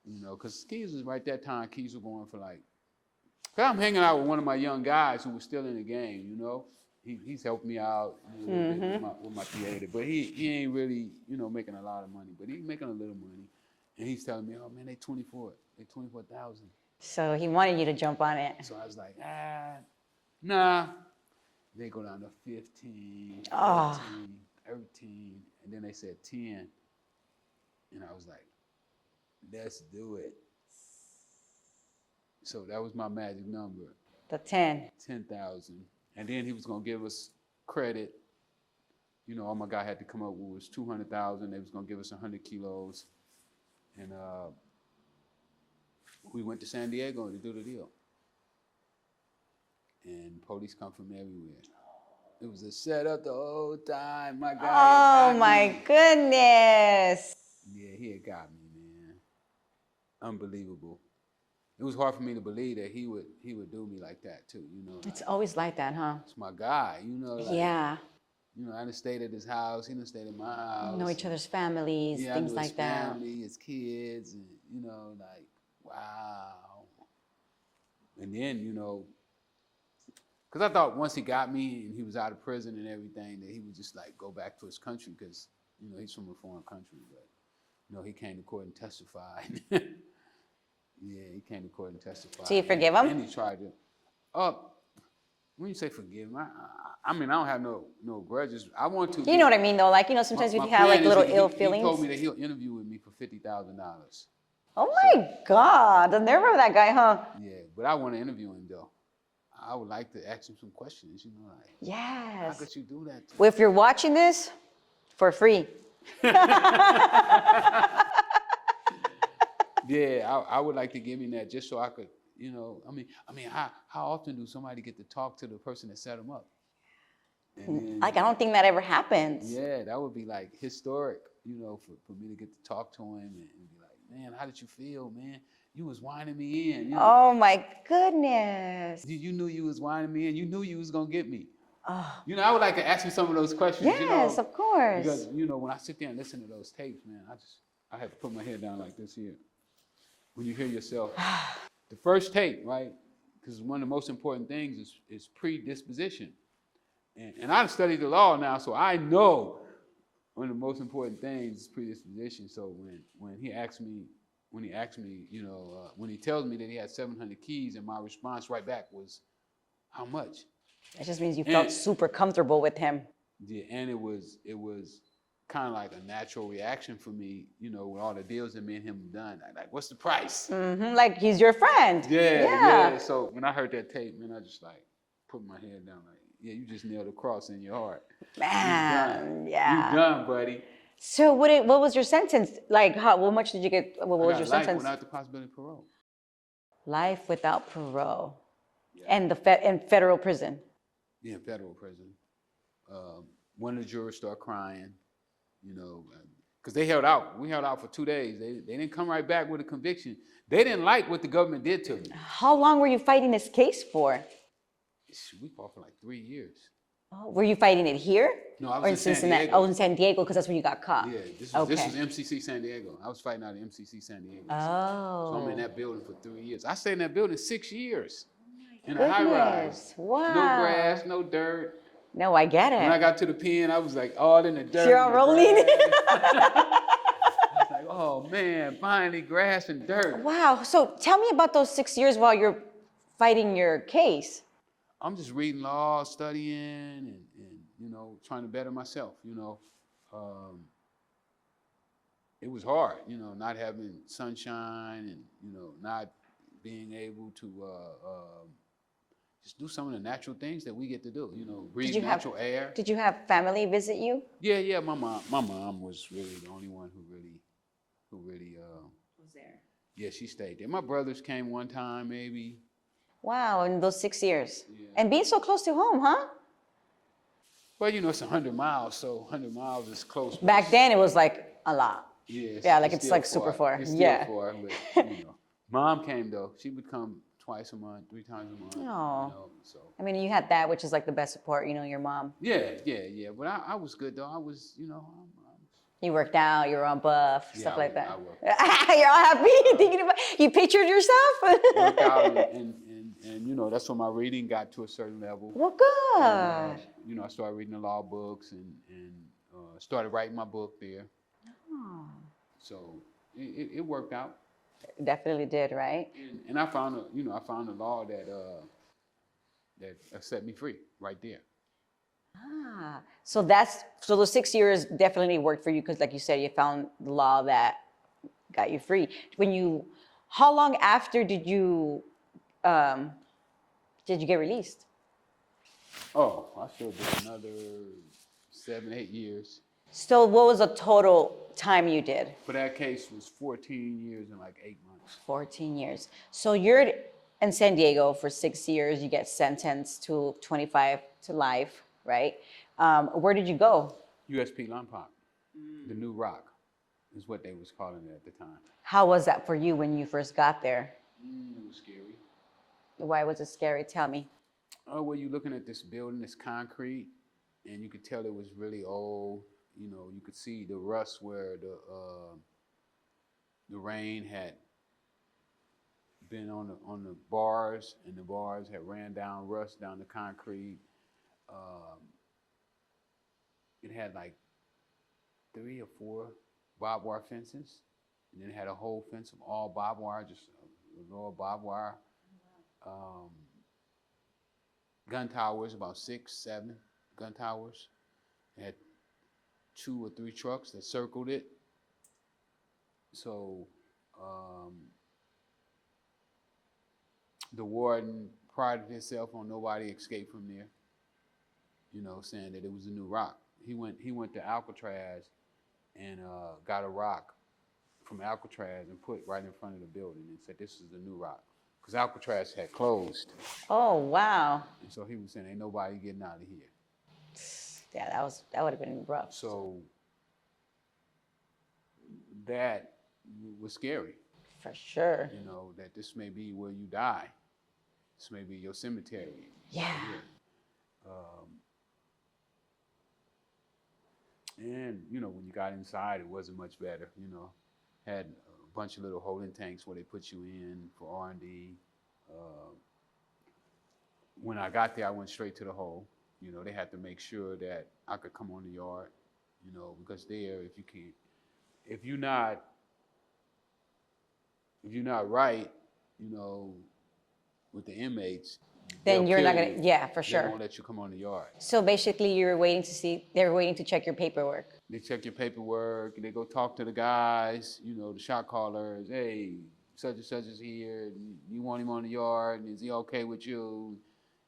S2: You know, because keys was right that time. Keys were going for like. Cause I'm hanging out with one of my young guys who was still in the game. You know, he's helped me out a little bit with my theater, but he ain't really, you know, making a lot of money, but he's making a little money. And he's telling me, "Oh man, they 24,000."
S1: So he wanted you to jump on it.
S2: So I was like, nah. They go down to 15, 14,
S1: Oh.
S2: 13, and then they said 10. And I was like, let's do it. So that was my magic number,
S1: The 10.
S2: 10,000. And then he was gonna give us credit. You know, all my guy had to come up with was 200,000. They was gonna give us 100 kilos. And we went to San Diego to do the deal. And police come from everywhere. It was a setup the whole time. My guy.
S1: Oh my goodness.
S2: Yeah, he had got me, man. Unbelievable. It was hard for me to believe that he would do me like that too. You know.
S1: It's always like that, huh?
S2: It's my guy. You know. Like,
S1: Yeah.
S2: You know, I done stayed at his house. He done stayed at my house.
S1: Know each other's families,
S2: Yeah,
S1: things
S2: I knew
S1: like
S2: his
S1: that.
S2: family, his kids, and you know, like, wow. And then, you know, because I thought once he got me and he was out of prison and everything, that he would just like go back to his country because, you know, he's from a foreign country. But, you know, he came to court and testified. Yeah, he came to court and testified.
S1: So you forgive him?
S2: And he tried to. When you say forgive him, I mean, I don't have no grudges. I want to.
S1: You know what I mean, though? Like, you know, sometimes if you have like little ill feelings.
S2: He told me that he'll interview with me for $50,000.
S1: Oh my God, the nerve of that guy, huh?
S2: Yeah, but I want to interview him though. I would like to ask him some questions, like, how
S1: Yes.
S2: could you do that to
S1: Well, if you're watching this, for free.
S2: Yeah, I would like to give him that just so I could, how often do somebody get to talk to the person that set them up? And then,
S1: Like, I don't think that ever happens.
S2: yeah, that would be like historic, for me to get to talk to him and be like, man, how did you feel, man? You was whining me in.
S1: Oh my goodness.
S2: You knew you was whining me in. You knew you was gonna get me.
S1: Oh,
S2: I would like to ask you some of those questions.
S1: yes, of course.
S2: Because when I sit there and listen to those tapes, man, I have to put my head down like this here. When you hear yourself, the first tape, right? Because one of the most important things is predisposition. And I've studied the law now, so I know one of the most important things is predisposition. So when he tells me that he had 700 keys, and my response right back was, how much?
S1: It just means you felt super comfortable with him.
S2: Yeah, and it was kind of like a natural reaction for me, with all the deals that me and him done. Like, what's the price?
S1: Mm-hmm, like he's your friend.
S2: Yeah. So when I heard that tape, man, I just like put my head down, like, yeah, you just nailed a cross in your heart.
S1: Man,
S2: you
S1: yeah.
S2: You done, buddy.
S1: So what was your sentence? Like, how much did you get? What was your
S2: life
S1: sentence?
S2: Without the possibility of parole.
S1: Life without parole.
S2: Yeah.
S1: And in federal prison.
S2: Yeah, in federal prison. One of the jurors started crying, because they held out. We held out for 2 days. They didn't come right back with a conviction. They didn't like what the government did to me.
S1: How long were you fighting this case for?
S2: We fought for like 3 years.
S1: Oh, were you fighting it here?
S2: No, I was in
S1: Cincinnati?
S2: San Diego.
S1: Oh, in San Diego, because that's when you got caught.
S2: Yeah, this was MCC San Diego. I was fighting out of MCC San Diego.
S1: Oh.
S2: So I'm in that building for 3 years. I stayed in that building 6 years.
S1: Oh,
S2: in a high rise.
S1: Wow.
S2: No grass, no dirt.
S1: No, I get it.
S2: When I got to the pen, I was like all in the dirt.
S1: You're all rolling.
S2: I was like, oh man, finally grass and dirt.
S1: Wow. So tell me about those 6 years while you're fighting your case.
S2: I'm just reading law, studying, and trying to better myself. It was hard, not having sunshine and not being able to just do some of the natural things that we get to do. Breathe natural air.
S1: Did you have family visit you?
S2: Yeah. My mom was really the only one who really
S1: Was there.
S2: Yeah, she stayed there. My brothers came one time, maybe.
S1: Wow, in those 6 years.
S2: Yeah.
S1: And being so close to home, huh?
S2: Well, it's 100 miles, so 100 miles is close.
S1: Back then, it was like a lot.
S2: Yeah,
S1: it's like super far.
S2: It's still far, but, Mom came, though. She would come twice a month, 3 times a month.
S1: Oh.
S2: So.
S1: I mean, you had that, which is like the best support, your mom.
S2: Yeah. But I was good, though. I was,
S1: You worked out, you were on buff, stuff like that.
S2: I worked.
S1: You're all happy thinking about. You pictured yourself.
S2: Worked out, and that's when my reading got to a certain level.
S1: Well, good.
S2: And, I started reading the law books and started writing my book there.
S1: Oh.
S2: So it worked out.
S1: It definitely did, right?
S2: And I found a law that set me free right there.
S1: So those 6 years definitely worked for you because, like you said, you found the law that got you free. How long after did you get released?
S2: Oh, I still did another 7, 8 years.
S1: So what was the total time you did?
S2: For that case was 14 years and like 8 months. 14
S1: years. So you're in San Diego for 6 years. You get sentenced to 25 to life, right? Where did you go?
S2: USP Lompoc, the New Rock, is what they was calling it at the time.
S1: How was that for you when you first got there?
S2: It was scary.
S1: Why was it scary? Tell me.
S2: Oh, well, you're looking at this building, this concrete, and you could tell it was really old. You could see the rust where the rain had been on the bars, and the bars had ran down rust down the concrete. It had like 3 or 4 barbed wire fences, and then it had a whole fence of all barbed wire, just all barbed wire. Gun towers, about 6, 7 gun towers. It had 2 or 3 trucks that circled it. So the warden prided himself on nobody escaped from there. You know, saying that it was a new rock. He went to Alcatraz and got a rock from Alcatraz and put right in front of the building and said this is the new rock because Alcatraz had closed.
S1: Oh, wow.
S2: And so he was saying, ain't nobody getting out of here.
S1: Yeah, that would have been rough.
S2: So that was scary.
S1: For sure.
S2: You know, that this may be where you die. This may be your cemetery.
S1: Yeah.
S2: And, you know, when you got inside, it wasn't much better, you know. Had a bunch of little holding tanks where they put you in for R&D. When I got there, I went straight to the hole. You know, they had to make sure that I could come on the yard, you know, because there, if you're not right, you know, with the inmates,
S1: then you're not
S2: kill
S1: gonna,
S2: you.
S1: yeah, for
S2: They
S1: sure.
S2: won't let you come on the yard.
S1: So basically they were waiting to check your paperwork.
S2: They check your paperwork, and they go talk to the guys, you know, the shot callers. Hey, such and such is here. You want him on the yard? And is he okay with you?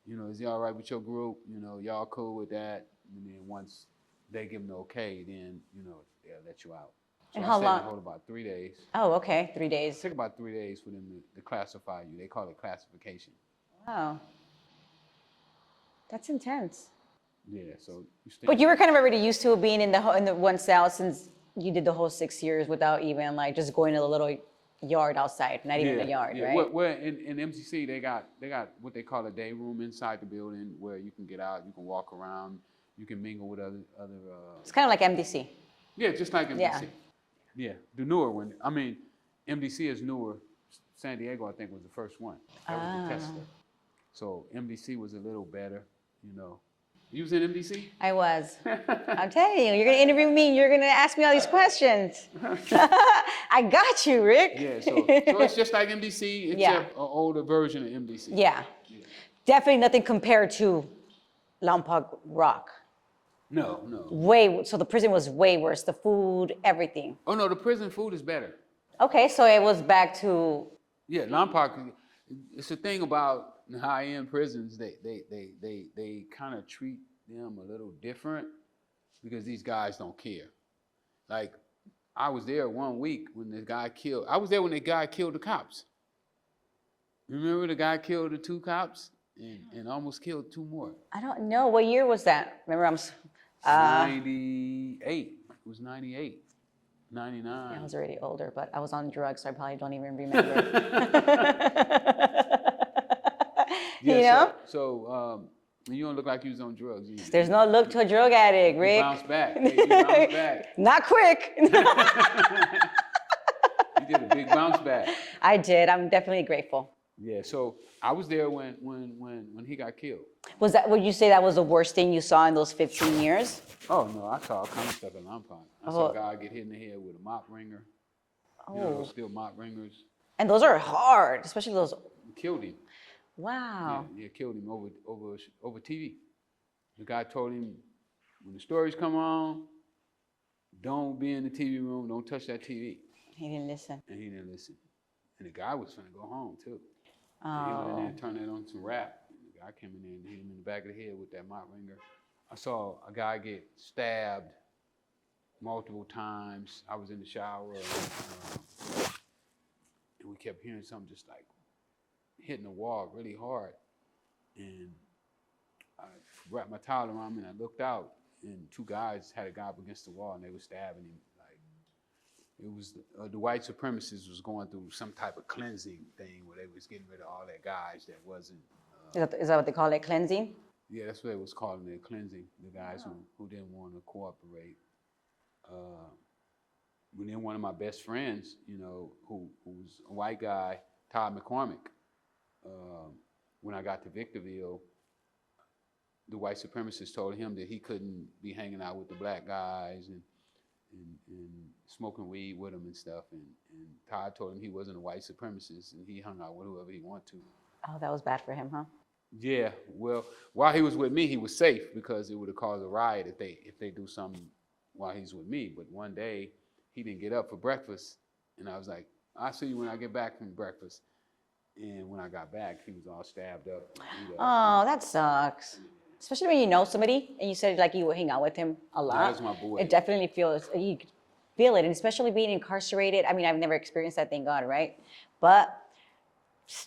S2: You know, is he all right with your group? You know, y'all cool with that? And then once they give them the okay, then, you know, they'll let you out. So
S1: And
S2: I
S1: how
S2: stayed
S1: long?
S2: in the hole about 3 days.
S1: Oh, okay, 3
S2: It
S1: days.
S2: took about 3 days for them to classify you. They call it classification.
S1: Wow. That's intense.
S2: Yeah, so you stay.
S1: But you were kind of already used to being in the one cell since you did the whole 6 years without even like just going to the little yard outside, not even a yard,
S2: yeah.
S1: right?
S2: Well, in MCC they got what they call a day room inside the building where you can get out, you can walk around, you can mingle with other.
S1: It's kind of like MDC.
S2: Yeah, just like MDC.
S1: Yeah.
S2: Yeah, the newer one. I mean, MDC is newer. San Diego, I think, was the first one. That was the tester. So MDC was a little better, you know. You was in MDC?
S1: I was. I'm telling you, you're gonna interview me. You're gonna ask me all these questions. I got you, Rick.
S2: Yeah. So it's just like MDC, except an older version of MDC.
S1: Yeah. Definitely nothing compared to Lompoc Rock.
S2: No, no.
S1: So the prison was way worse. The food, everything.
S2: Oh no, the prison food is better.
S1: Okay, so it was back to.
S2: Yeah, Lompoc. It's the thing about high-end prisons. They kind of treat them a little different because these guys don't care. Like, I was there 1 week when the guy killed. I was there when the guy killed the cops. Remember the guy killed the 2 cops and almost killed 2 more.
S1: I don't know. What year was that? Remember,
S2: 98. It was 98. 99.
S1: I was already older, but I was on drugs, so I probably don't even remember.
S2: Yeah,
S1: you know?
S2: So you don't look like you was on drugs either.
S1: There's no look to a drug addict, Rick.
S2: You bounce back. Hey, you bounce back.
S1: Not quick.
S2: You did a big bounce back.
S1: I did. I'm definitely grateful.
S2: Yeah, so I was there when he got killed.
S1: Would you say that was the worst thing you saw in those 15 years?
S2: Oh no, I saw all kinds of stuff in Lompoc. I saw a guy get hit in the head with a mop ringer.
S1: Oh.
S2: You know, those steel mop ringers.
S1: And those are hard, especially those.
S2: Killed him.
S1: Wow.
S2: Yeah, killed him over TV. The guy told him, when the stories come on, don't be in the TV room, don't touch that TV.
S1: He didn't listen.
S2: And he didn't listen. And the guy was finna go home too.
S1: Oh.
S2: And he went in there and turned that on some rap. And the guy came in there and hit him in the back of the head with that mop ringer. I saw a guy get stabbed multiple times. I was in the shower and we kept hearing something just like hitting the wall really hard. And I wrapped my towel around me and I looked out and 2 guys had a guy up against the wall and they were stabbing him. It was the white supremacists was going through some type of cleansing thing where they was getting rid of all their guys that wasn't.
S1: Is that what they call it, cleansing?
S2: Yeah, that's what they was calling it, cleansing. The guys who didn't want to cooperate. And then one of my best friends, you know, who was a white guy, Todd McCormick. When I got to Victorville, the white supremacists told him that he couldn't be hanging out with the black guys and smoking weed with them and stuff. And Todd told him he wasn't a white supremacist and he hung out with whoever he wanted to.
S1: Oh, that was bad for him, huh?
S2: Yeah, well, while he was with me, he was safe because it would have caused a riot if they do something while he's with me. But one day, he didn't get up for breakfast. And I was like, I'll see you when I get back from breakfast. And when I got back, he was all stabbed up. beat up.
S1: Oh, that sucks. Especially when you know somebody and you said like you would hang out with him a lot.
S2: that's my boy.
S1: It definitely feels, you could feel it. And especially being incarcerated. I mean, I've never experienced that, thank God, right? But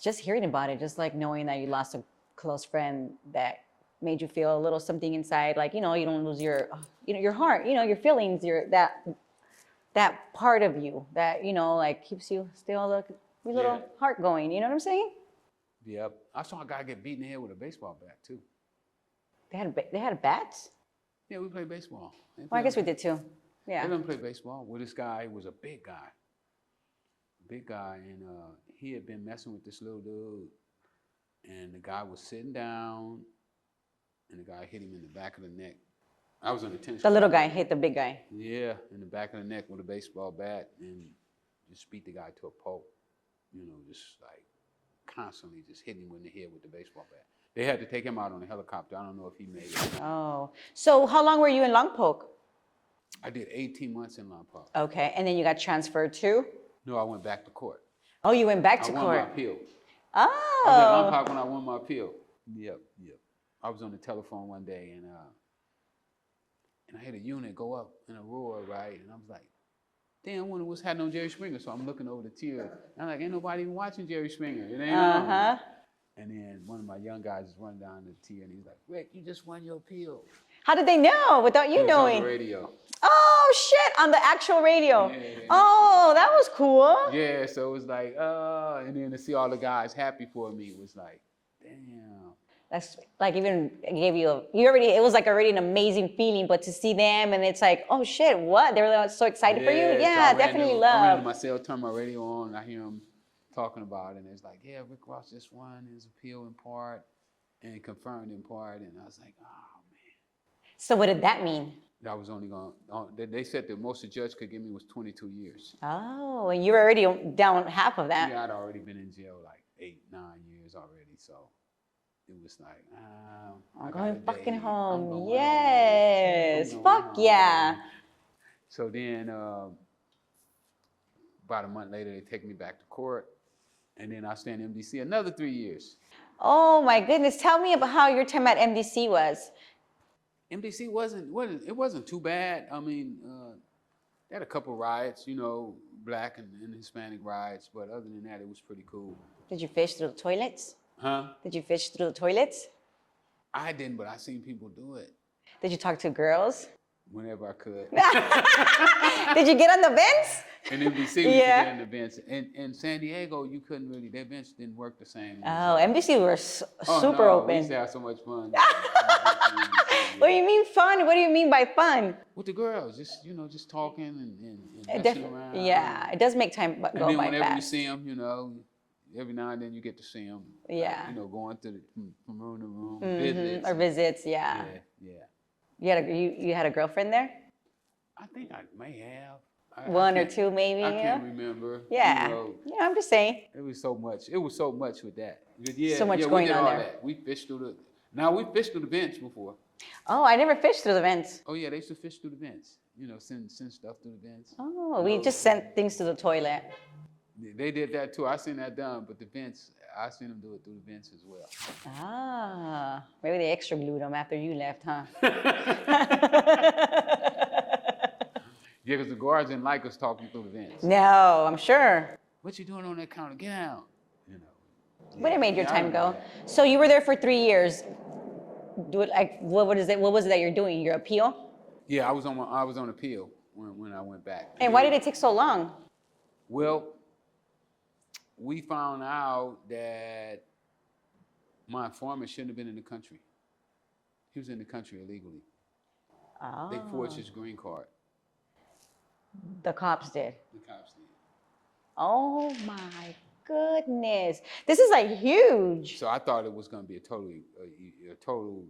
S1: just hearing about it, just like knowing that you lost a close friend that made you feel a little something inside, like, you know, you don't lose your, you know, your heart, you know, your feelings, your, that part of you that, you know, like keeps you still like your little heart going. You know what I'm saying?
S2: Yep. I saw a guy get beat in the head with a baseball bat too.
S1: They had bats?
S2: Yeah, we played baseball.
S1: Well, I guess we did too.
S2: They
S1: Yeah.
S2: didn't play baseball. Well, this guy was a big guy, and he had been messing with this little dude, and the guy was sitting down, and the guy hit him in the back of the neck. I was on the tennis
S1: The
S2: court.
S1: little guy hit the big guy.
S2: Yeah, in the back of the neck with a baseball bat, and just beat the guy to a pulp. You know, just like constantly just hitting him in the head with the baseball bat. They had to take him out on a helicopter. I don't know if he made it.
S1: Oh. So how long were you in Longpoke?
S2: I did 18 months in Lompoc.
S1: Okay. And then you got transferred to?
S2: No, I went back to court.
S1: Oh, you went back to
S2: I won
S1: court.
S2: my appeal.
S1: Oh.
S2: I was at Lompoc when I won my appeal. Yep. I was on the telephone one day and I had a unit go up in a roar, right? And I was like, damn, I wonder what's happening on Jerry Springer. So I'm looking over the tier. And I'm like, ain't nobody even watching Jerry Springer. It ain't on. And then one of my young guys is running down the tier and he's like, Rick, you just won your appeal.
S1: How did they know without you
S2: It was
S1: knowing?
S2: on the radio.
S1: Oh, shit, on the actual radio.
S2: Yeah.
S1: Oh, that was cool.
S2: Yeah, so it was like, and then to see all the guys happy for me was like, damn.
S1: That's like even gave you it was like already an amazing feeling, but to see them and it's like, oh shit, what? They were like so excited for you?
S2: So
S1: Yeah, definitely
S2: I ran
S1: love.
S2: to my cell, turn my radio on, I hear him talking about it, and it's like, yeah, Rick Ross just won his appeal in part and confirmed in part, and I was like, oh man.
S1: So what did that mean?
S2: I was only going, they said the most the judge could give me was 22 years.
S1: Oh, and you were already down half of that.
S2: Yeah, I'd already been in jail like 8, 9 years already, so it was like,
S1: I'm going fucking
S2: I'm
S1: home.
S2: going
S1: Yes.
S2: home.
S1: Fuck yeah.
S2: So then about a month later, they take me back to court, and then I stay in MDC another 3 years.
S1: Oh my goodness. Tell me about how your time at MDC was.
S2: MDC wasn't too bad. I mean, they had a couple riots, you know, black and Hispanic riots, but other than that, it was pretty cool.
S1: Did you fish through the toilets?
S2: Huh?
S1: Did you fish through the toilets?
S2: I didn't, but I seen people do it
S1: Did you talk to girls?
S2: whenever I could.
S1: Did you get on the bench?
S2: In MDC, we could get in the bench. In San Diego, you couldn't really, their bench didn't work the same.
S1: Oh, MDC were super
S2: We
S1: open.
S2: used to have so much fun.
S1: What do you mean fun? What do you mean by fun?
S2: With the girls, just talking and messing around.
S1: Yeah, it does make time go
S2: And then
S1: by
S2: whenever
S1: fast.
S2: you see them, every now and then you get to see them.
S1: Yeah.
S2: Going from room to room,
S1: Mhm,
S2: visits.
S1: or visits, yeah.
S2: Yeah.
S1: You had a girlfriend there?
S2: I think I may have.
S1: One or
S2: can't-
S1: two, maybe.
S2: I
S1: yeah?
S2: can't remember.
S1: Yeah. Yeah, I'm just saying.
S2: It was so much with that. But yeah,
S1: So much
S2: we
S1: going
S2: did
S1: on
S2: all
S1: there.
S2: that. We fished through the bench before.
S1: Oh, I never fished through the vents.
S2: Oh yeah, they used to fish through the bench. Send stuff through the bench.
S1: Oh, we just sent things to the toilet.
S2: They did that too. I seen that done, but the bench, I seen them do it through the bench as well.
S1: Ah, maybe they extra glued them after you left, huh?
S2: Yeah, because the guards didn't like us talking through the bench.
S1: No, I'm sure.
S2: What you doing on that counter? Get out.
S1: But it made your
S2: Yeah, I
S1: time
S2: remember
S1: go.
S2: that.
S1: So you were there for 3 years. What was it that you're doing? Your appeal?
S2: Yeah, I was on appeal when I went back.
S1: And why did it take so long?
S2: Well, we found out that my informant shouldn't have been in the country. He was in the country illegally.
S1: Oh.
S2: They forged his green card.
S1: The cops did.
S2: The cops did.
S1: Oh my goodness. This is like huge.
S2: So I thought it was going to be a total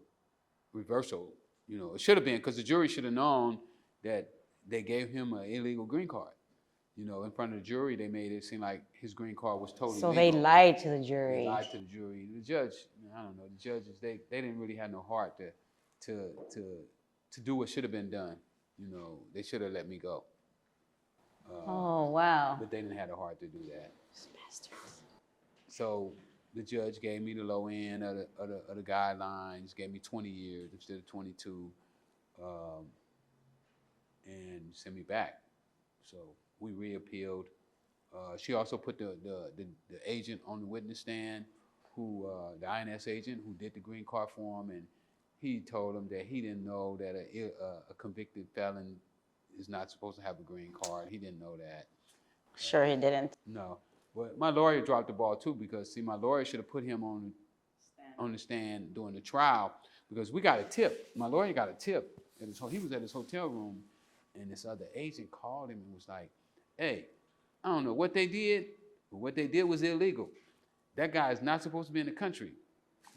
S2: reversal. It should have been, because the jury should have known that they gave him an illegal green card. In front of the jury, they made it seem like his green card was totally
S1: So
S2: legal.
S1: they lied to the jury.
S2: They lied to the jury. The judge, I don't know, the judges, they didn't really have no heart to do what should have been done. They should have let me go.
S1: Oh, wow.
S2: But they didn't have the heart to do that.
S1: Bastards.
S2: So the judge gave me the low end of the guidelines, gave me 20 years instead of 22, and sent me back. So we reappealed. She also put the agent on the witness stand, who the INS agent who did the green card for him, and he told him that he didn't know that a convicted felon is not supposed to have a green card. He didn't know that.
S1: Sure, he didn't.
S2: No, but my lawyer dropped the ball too, because see, my lawyer should have put him on the stand during the trial, because we got a tip. My lawyer got a tip at he was at his hotel room, and this other agent called him and was like, "Hey, I don't know what they did, but what they did was illegal. That guy is not supposed to be in the country.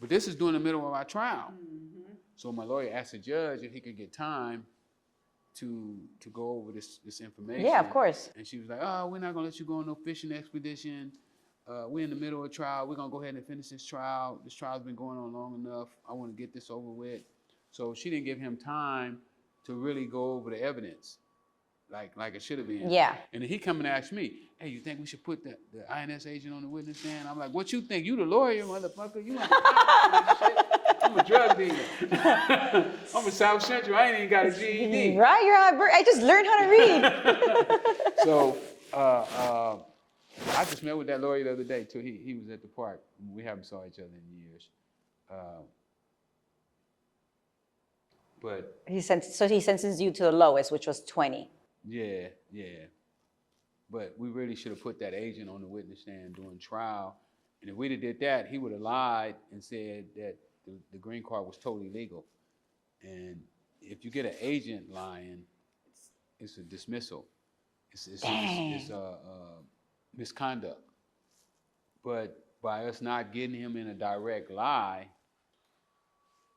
S2: But this is during the middle of our trial." Mm-hmm. So my lawyer asked the judge if he could get time to go over this information.
S1: Yeah, of course.
S2: And she was like, "Oh, we're not gonna let you go on no fishing expedition. We're in the middle of a trial. We're gonna go ahead and finish this trial. This trial's been going on long enough. I want to get this over with." So she didn't give him time to really go over the evidence like it should have been.
S1: Yeah.
S2: And then he come and ask me, "Hey, you think we should put the INS agent on the witness stand?" I'm like, "What you think? You the lawyer, motherfucker. You ain't shit. I'm a drug dealer. I'm a South Central. I ain't even got a GED."
S1: Right, I just learned how to read.
S2: So I just met with that lawyer the other day too. He was at the park. We haven't saw each other in years. But
S1: he sentenced you to the lowest, which was 20.
S2: Yeah. But we really should have put that agent on the witness stand during trial. And if we'd have did that, he would have lied and said that the green card was totally legal. And if you get an agent lying, it's a dismissal. It's a misconduct. But by us not getting him in a direct lie,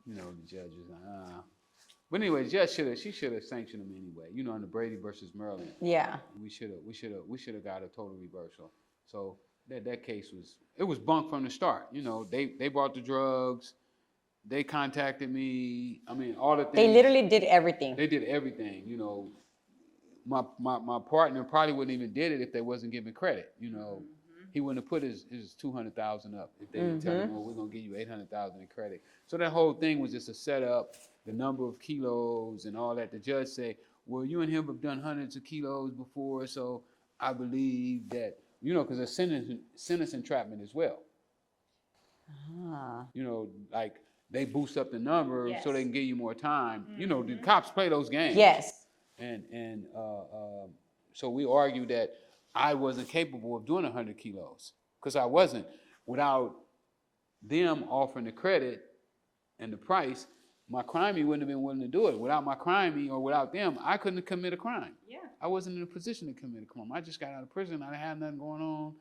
S2: the judge was like, But anyway, the judge should have sanctioned him anyway. On the Brady versus Maryland. Yeah. We should have got a total reversal. So that case was bunk from the start. They brought the drugs. They contacted me. I mean, all the things.
S1: They literally did everything.
S2: They did everything. My partner probably wouldn't even did it if they wasn't giving credit. Mm-hmm. He wouldn't have put his $200,000 up if they didn't tell him, "Well, we're gonna give you $800,000 in credit." So that whole thing was just a setup. The number of kilos and all that. The judge said, "Well, you and him have done hundreds of kilos before, so I believe that," because there's sentence entrapment as well. Like they boost up the number so they can give you more time. Mm-hmm. The cops play those games.
S1: Yes.
S2: And so we argued that I wasn't capable of doing 100 kilos because I wasn't. Without them offering the credit and the price, my crimey wouldn't have been willing to do it. Without my crimey or without them, I couldn't have committed a crime. Yeah. I wasn't in a position to commit a crime. I just got out of prison. I didn't have nothing going on,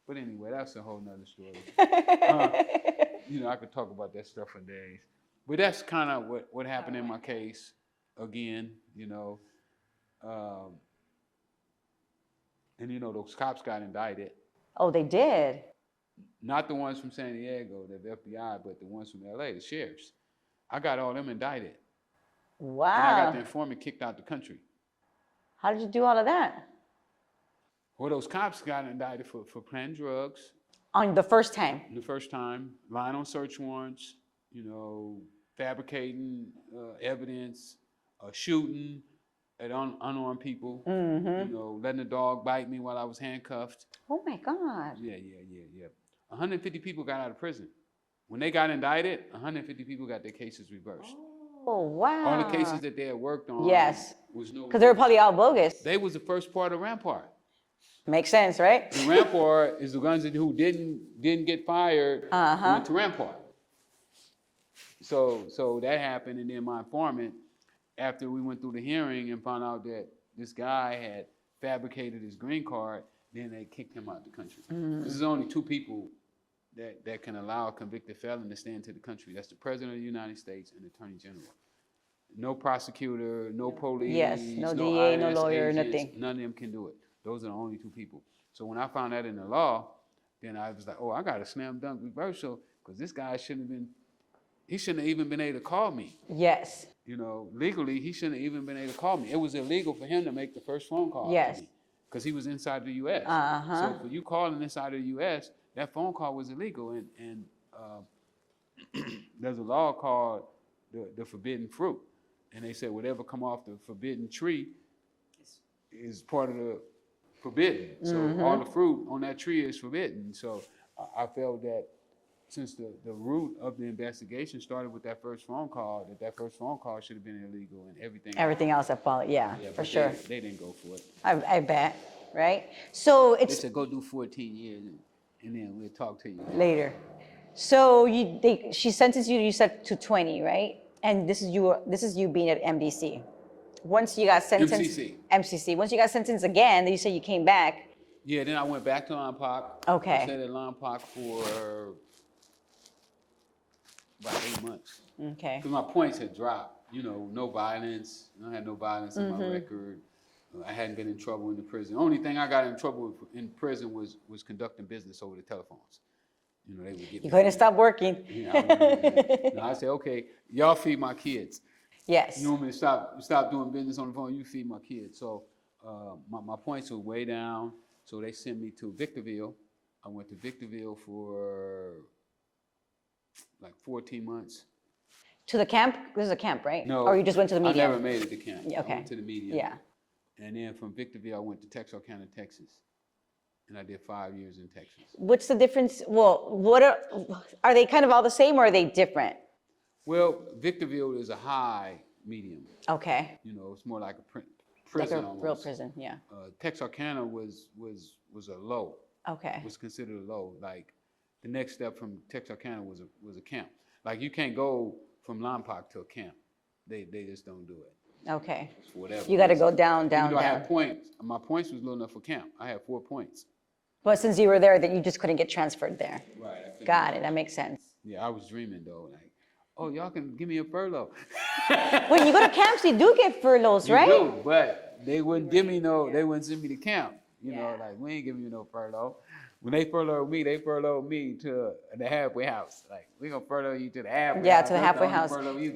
S2: But anyway, that's a whole nother story. I could talk about that stuff for days. But that's kind of what happened in my case. Again, and those cops got indicted.
S1: Oh, they did?
S2: Not the ones from San Diego, the FBI, but the ones from LA, the sheriffs. I got all them indicted.
S1: Wow.
S2: And I got the informant kicked out the country.
S1: How did you do all of that?
S2: Well, those cops got indicted for planting drugs.
S1: On the first time?
S2: The first time, lying on search warrants, fabricating evidence, shooting at unarmed people, letting a dog bite me while I was handcuffed.
S1: Oh my God.
S2: Yeah. 150 people got out of prison. When they got indicted, 150 people got their cases reversed.
S1: Oh, wow.
S2: All the cases that they had worked on was no.
S1: Because they were probably all bogus.
S2: They was the first part of Rampart.
S1: Makes sense, right?
S2: The Rampart is the guns who didn't get fired went to Rampart. So that happened, and then my informant, after we went through the hearing and found out that this guy had fabricated his green card, then they kicked him out the country. This is only two people that can allow a convicted felon to stay into the country. That's the President of the United States and the Attorney General. No prosecutor, no police,
S1: no DA,
S2: INS
S1: no lawyer,
S2: agents,
S1: nothing.
S2: None of them can do it. Those are the only two people. So when I found that in the law, then I was like, I got a slam dunk reversal because this guy shouldn't have even been able to call me.
S1: Yes.
S2: Legally, he shouldn't have even been able to call me. It was illegal for him to make the first phone call.
S1: Yes.
S2: To me. because he was inside the U.S. So for you calling inside of the U.S., that phone call was illegal, and there's a law called the forbidden fruit, and they said whatever come off the forbidden tree is part of the forbidden. So all the fruit on that tree is forbidden. So I felt that since the root of the investigation started with that first phone call, that first phone call should have been illegal, and
S1: everything else that followed. Yeah, for sure.
S2: They didn't go for it.
S1: I bet, right? So
S2: They said go do 14 years, and then we'll talk to you
S1: later. So she sentenced you. You said to 20, right? And this is you being at MDC. Once you got sentenced, MCC. Once you got sentenced again, then you said you came back.
S2: Yeah, then I went back to Lompoc.
S1: Okay.
S2: I stayed at Lompoc for about 8 months.
S1: Okay.
S2: Because my points had dropped. You know, no violence. I had no violence in my record. I hadn't been in trouble in the prison. The only thing I got in trouble in prison was conducting business over the telephones. You know, they would get
S1: You couldn't stop working.
S2: I said, okay, y'all feed my kids.
S1: Yes.
S2: You want me to stop doing business on the phone? You feed my kids. So my points were way down. So they sent me to Victorville. I went to Victorville for like 14 months.
S1: To the camp? This is a camp, right?
S2: No.
S1: Or you just went to the medium?
S2: I never made it to camp.
S1: Okay.
S2: I went to the medium.
S1: Yeah.
S2: And then from Victorville, I went to Texarkana, Texas. And I did 5 years in Texas.
S1: What's the difference? Well, are they kind of all the same or are they different?
S2: Well, Victorville is a high medium.
S1: Okay.
S2: You know, it's more like a
S1: like
S2: prison
S1: a
S2: almost.
S1: real prison, yeah.
S2: Texarkana was a low.
S1: Okay.
S2: Was considered a low. Like the next step from Texarkana was a camp. Like you can't go from Lompoc to a camp. They just don't do it.
S1: Okay.
S2: For whatever.
S1: You got to go down.
S2: I had points. My points was low enough for camp. I had 4 points.
S1: But since you were there, that you just couldn't get transferred there.
S2: Right.
S1: Got it. That makes sense.
S2: Yeah, I was dreaming though. Like, oh, y'all can give me a furlough.
S1: When you go to camps, you do get furloughs, right?
S2: You do, but they wouldn't give me they wouldn't send me to camp. You know, like we ain't giving you no furlough. When they furloughed me to the halfway house. Like, we gonna furlough you to the halfway house.
S1: Yeah, to the halfway house.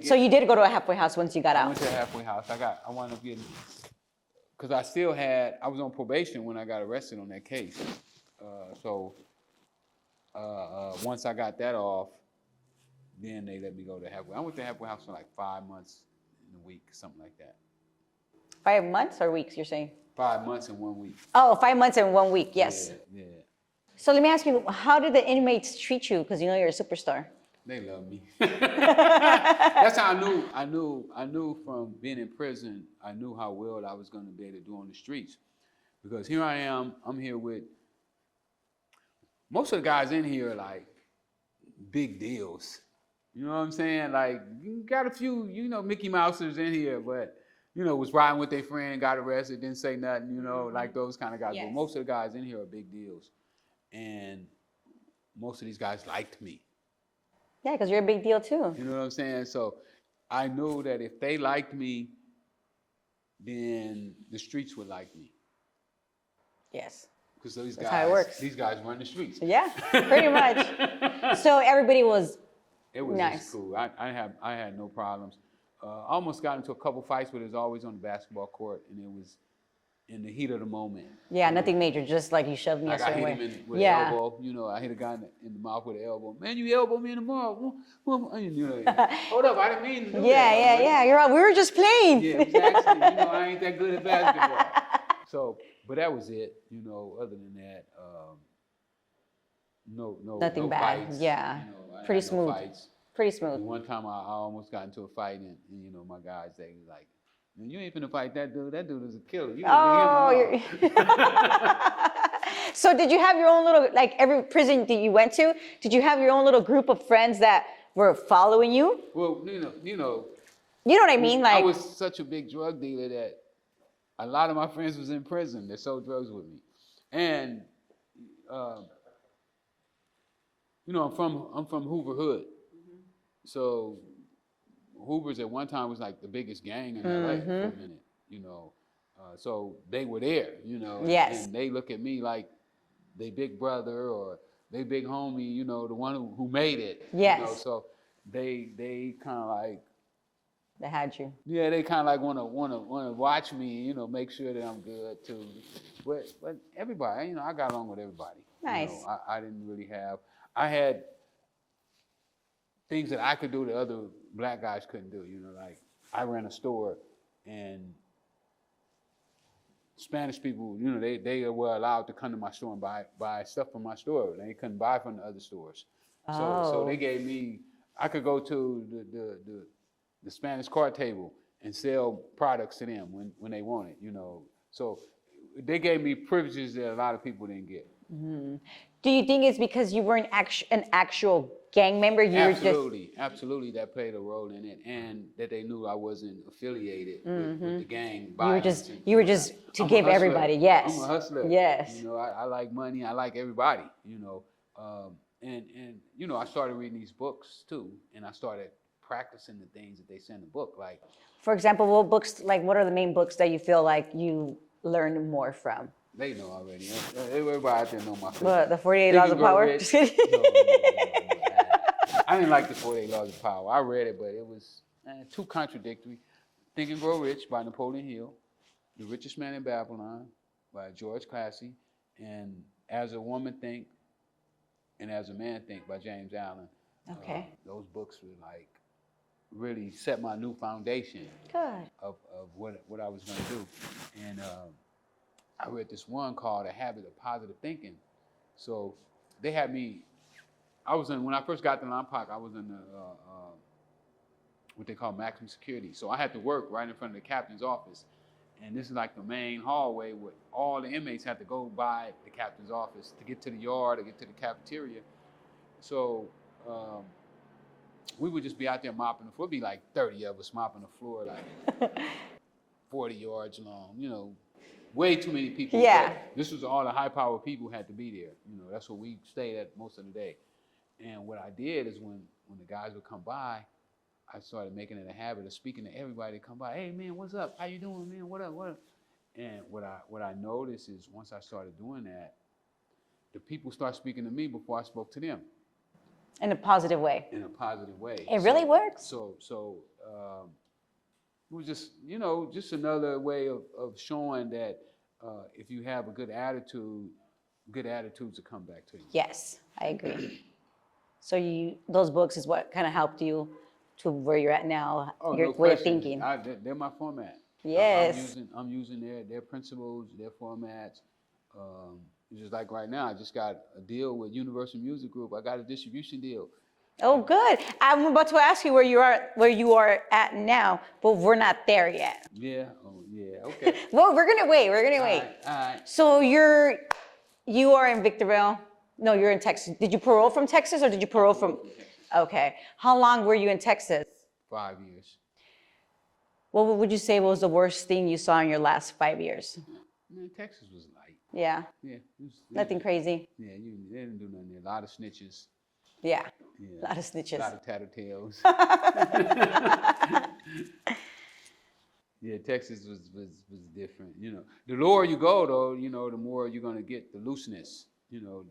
S1: So you did go to a halfway house once you got out?
S2: I went to a halfway house. I wound up getting, because I was on probation when I got arrested on that case. Once I got that off, then they let me go to halfway. I went to halfway house for like 5 months in a week, something like that.
S1: 5 months or weeks, you're saying? 5
S2: months and 1 week.
S1: Oh, 5 months and 1 week, yes.
S2: Yeah.
S1: So let me ask you, how did the inmates treat you? Because you know you're a superstar.
S2: They love me. That's how I knew from being in prison, I knew how well I was going to be able to do on the streets. Because here I am, I'm here with, most of the guys in here are like big deals. You know what I'm saying? Like, you got a few, Mickey Mousers in here, but, was riding with their friend, got arrested, didn't say nothing, like those kind of guys.
S1: Yes.
S2: But most of the guys in here are big deals. And most of these guys liked me.
S1: Yeah, because you're a big deal too.
S2: You know what I'm saying? So I knew that if they liked me, then the streets would like me.
S1: Yes.
S2: Because these guys run the streets.
S1: Yeah, pretty much. So everybody was nice.
S2: Just cool. I had no problems. I almost got into a couple fights, but it was always on the basketball court, and it was in the heat of the moment.
S1: Yeah, nothing major, just like you shoved me a certain way.
S2: I hit him with an elbow. I hit a guy in the mouth with an elbow. Man, you elbowed me in the mouth. Hold up, I didn't mean to do that.
S1: Yeah. You're right. We were just playing.
S2: Yeah, it was actually, I ain't that good at basketball. So, but that was it. Other than that,
S1: Nothing bad.
S2: Fights.
S1: Yeah, pretty smooth.
S2: No fights.
S1: Pretty smooth.
S2: And one time I almost got into a fight, and my guys, they was like, "Man, you ain't finna fight that dude. That dude is a killer."
S1: So did you have your own little, like every prison that you went to, did you have your own little group of friends that were following you?
S2: Well,
S1: You know what I mean? Like,
S2: I was such a big drug dealer that a lot of my friends was in prison. They sold drugs with me, and I'm from Hoover Hood, so Hoover's at one time was like the biggest gang in LA for a minute, so they were there,
S1: Yes.
S2: and they look at me like they big brother or they big homie, the one who made it.
S1: Yes.
S2: So they kind of like
S1: They had you.
S2: Yeah, they kind of like wanna watch me, you know, make sure that I'm good too. But everybody, you know, I got along with everybody. You know,
S1: Nice.
S2: I didn't really have. I had things that I could do that other black guys couldn't do. You know, like I ran a store, and Spanish people, you know, they were allowed to come to my store and buy stuff from my store. They couldn't buy from the other stores. So they
S1: Oh.
S2: gave me. I could go to the Spanish card table and sell products to them when they wanted. You know, so they gave me privileges that a lot of people didn't get.
S1: Do you think it's because you weren't an actual gang member? You were just.
S2: Absolutely, that played a role in it, and that they knew I wasn't affiliated with the gang
S1: You were
S2: violence.
S1: just.
S2: And
S1: You were
S2: whatnot.
S1: just to
S2: I'm a
S1: give
S2: hustler.
S1: everybody. Yes.
S2: I'm a hustler.
S1: Yes.
S2: You know, I like money. I like everybody. You know, and you know, I started reading these books too, and I started practicing the things that they say in the book, like.
S1: For example, what books? Like, what are the main books that you feel like you learned more from?
S2: They know already. Everybody out there know my favorite.
S1: What, the 48
S2: Think
S1: Laws
S2: and
S1: of
S2: Grow
S1: Power?
S2: Rich. No. I didn't like the 48 Laws of Power. I read it, but it was too contradictory. Think and Grow Rich by Napoleon Hill, The Richest Man in Babylon by George Classy, and As a Woman Think and As a Man Think by James Allen.
S1: Okay.
S2: Those books were like really set my new foundation
S1: Good.
S2: of what I was going to do. And I read this one called A Habit of Positive Thinking. So they had me, when I first got to Lompoc, I was in the, what they call maximum security. So I had to work right in front of the captain's office. And this is like the main hallway where all the inmates had to go by the captain's office to get to the yard or get to the cafeteria. So we would just be out there mopping the floor. It'd be like 30 of us mopping the floor, like 40 yards long, you know, way too many people.
S1: Yeah.
S2: This was all the high-powered people who had to be there. You know, that's what we stayed at most of the day. And what I did is when the guys would come by, I started making it a habit of speaking to everybody that come by. Hey, man, what's up? How you doing, man? What up? And what I noticed is once I started doing that, the people start speaking to me before I spoke to them.
S1: In a positive way.
S2: In a positive way.
S1: It really works.
S2: So it was just, you know, just another way of showing that if you have a good attitude, good attitudes will come back to you.
S1: Yes, I agree. So those books is what kind of helped you to where you're at now, your
S2: No
S1: way of
S2: question.
S1: thinking.
S2: They're my format.
S1: Yes.
S2: I'm using their principles, their formats. Just like right now, I just got a deal with Universal Music Group. I got a distribution deal.
S1: Oh, good. I'm about to ask you where you are at now, but we're not there yet.
S2: Yeah. Oh, yeah. Okay.
S1: Well, we're gonna wait. We're gonna wait.
S2: All right.
S1: So you are in Victorville? No, you're in Texas. Did you parole from Texas or did you parole from? Okay. How long were you in Texas?
S2: 5 years.
S1: What would you say was the worst thing you saw in your last 5 years?
S2: Man, Texas was light.
S1: Yeah.
S2: Yeah.
S1: Nothing crazy.
S2: Yeah, they didn't do nothing there. A lot of snitches.
S1: Yeah.
S2: Yeah.
S1: A lot of snitches.
S2: A lot of tattletales. Yeah, Texas was different. You know, the lower you go though, you know, the more you're gonna get the looseness. You know,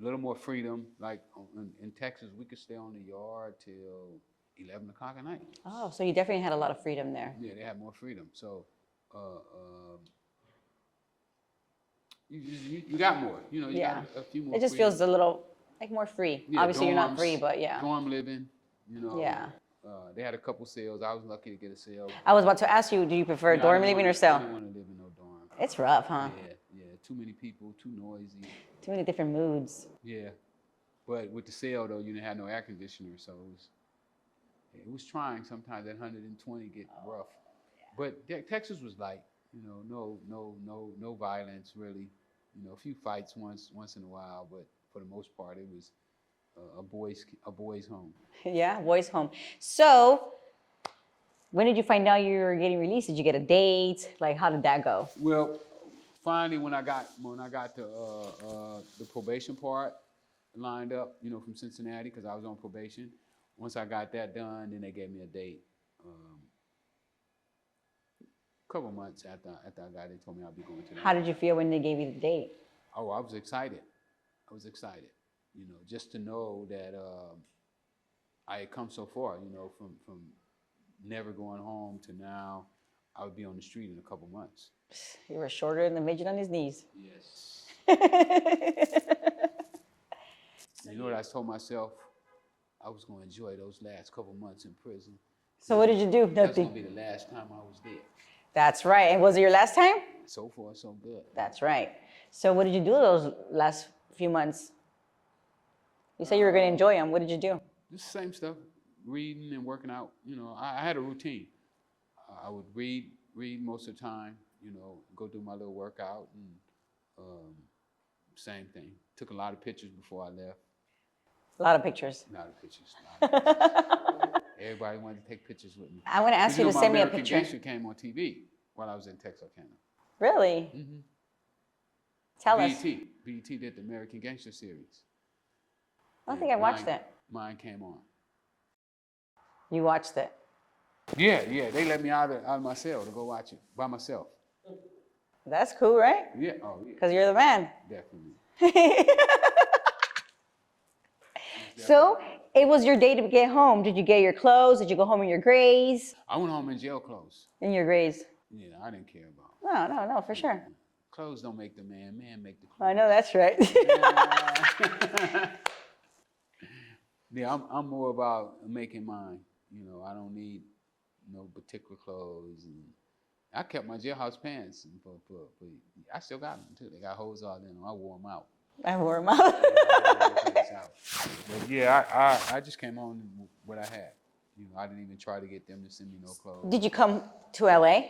S2: a little more freedom. Like in Texas, we could stay on the yard till 11 o'clock at night.
S1: Oh, so you definitely had a lot of freedom there.
S2: Yeah, they had more freedom. So you got more. You know, you got a few more.
S1: It just feels a little like more free.
S2: Yeah,
S1: Obviously,
S2: dorms,
S1: you're not free, but yeah.
S2: Dorm living. You know.
S1: Yeah.
S2: They had a couple sales. I was lucky to get a sale.
S1: I was about to ask you, do you prefer dorm living or
S2: I
S1: cell?
S2: didn't want to live in no dorm.
S1: It's rough, huh?
S2: Yeah. Too many people, too noisy.
S1: Too many different moods.
S2: Yeah. But with the sale though, you didn't have no air conditioner, so it was trying. Sometimes at 120 get rough. Yeah. But Texas was light. You know, no violence really. You know, a few fights once in a while, but for the most part, it was a boys' home.
S1: Yeah, boys' home. So, when did you find out you were getting released? Did you get a date? Like, how did that go?
S2: Well, finally, when I got the probation part lined up, you know, from Cincinnati, because I was on probation. Once I got that done, then they gave me a date. A couple months after I got it, they told me I'd be going to that.
S1: How did you feel when they gave you the date?
S2: Oh, I was excited. You know, just to know that I had come so far. You know, from never going home to now I would be on the street in a couple months.
S1: You were shorter than the midget on his knees.
S2: Yes. You know what I told myself? I was going to enjoy those last couple months in prison.
S1: So what did you do?
S2: That's going
S1: Nothing.
S2: to be the last time I was there.
S1: That's right. And was it your last time?
S2: So far, so good.
S1: That's right. So what did you do those last few months? You said you were going to enjoy them. What did you do?
S2: Just the same stuff, reading and working out. You know, I had a routine. I would read most of the time, you know, go do my little workout, and same thing. Took a lot of pictures before I left.
S1: A lot of pictures.
S2: A lot of pictures. A lot of pictures. Everybody wanted to take pictures with me.
S1: I want to ask you to send me a
S2: American
S1: picture.
S2: Gangster came on TV while I was in Texarkana.
S1: Really?
S2: Mm-hmm.
S1: Tell us.
S2: BET did the American Gangster series.
S1: I don't think I watched that.
S2: Mine came on.
S1: You watched it.
S2: Yeah. They let me out of my cell to go watch it by myself.
S1: That's cool, right?
S2: Yeah. Oh, yeah.
S1: Because you're the man.
S2: Definitely.
S1: So it was your day to get home. Did you get your clothes? Did you go home in your grays?
S2: I went home in jail clothes.
S1: In your grays?
S2: Yeah, I didn't care about.
S1: No, for sure.
S2: Clothes don't make the man. Man make the clothes.
S1: I know that's right.
S2: Yeah, I'm more about making mine. You know, I don't need no particular clothes. And I kept my jailhouse pants, but I still got them too. They got holes all in them. I wore them out.
S1: I wore them out.
S2: But yeah, I just came on with what I had. You know, I didn't even try to get them to send me no clothes.
S1: Did you come to LA?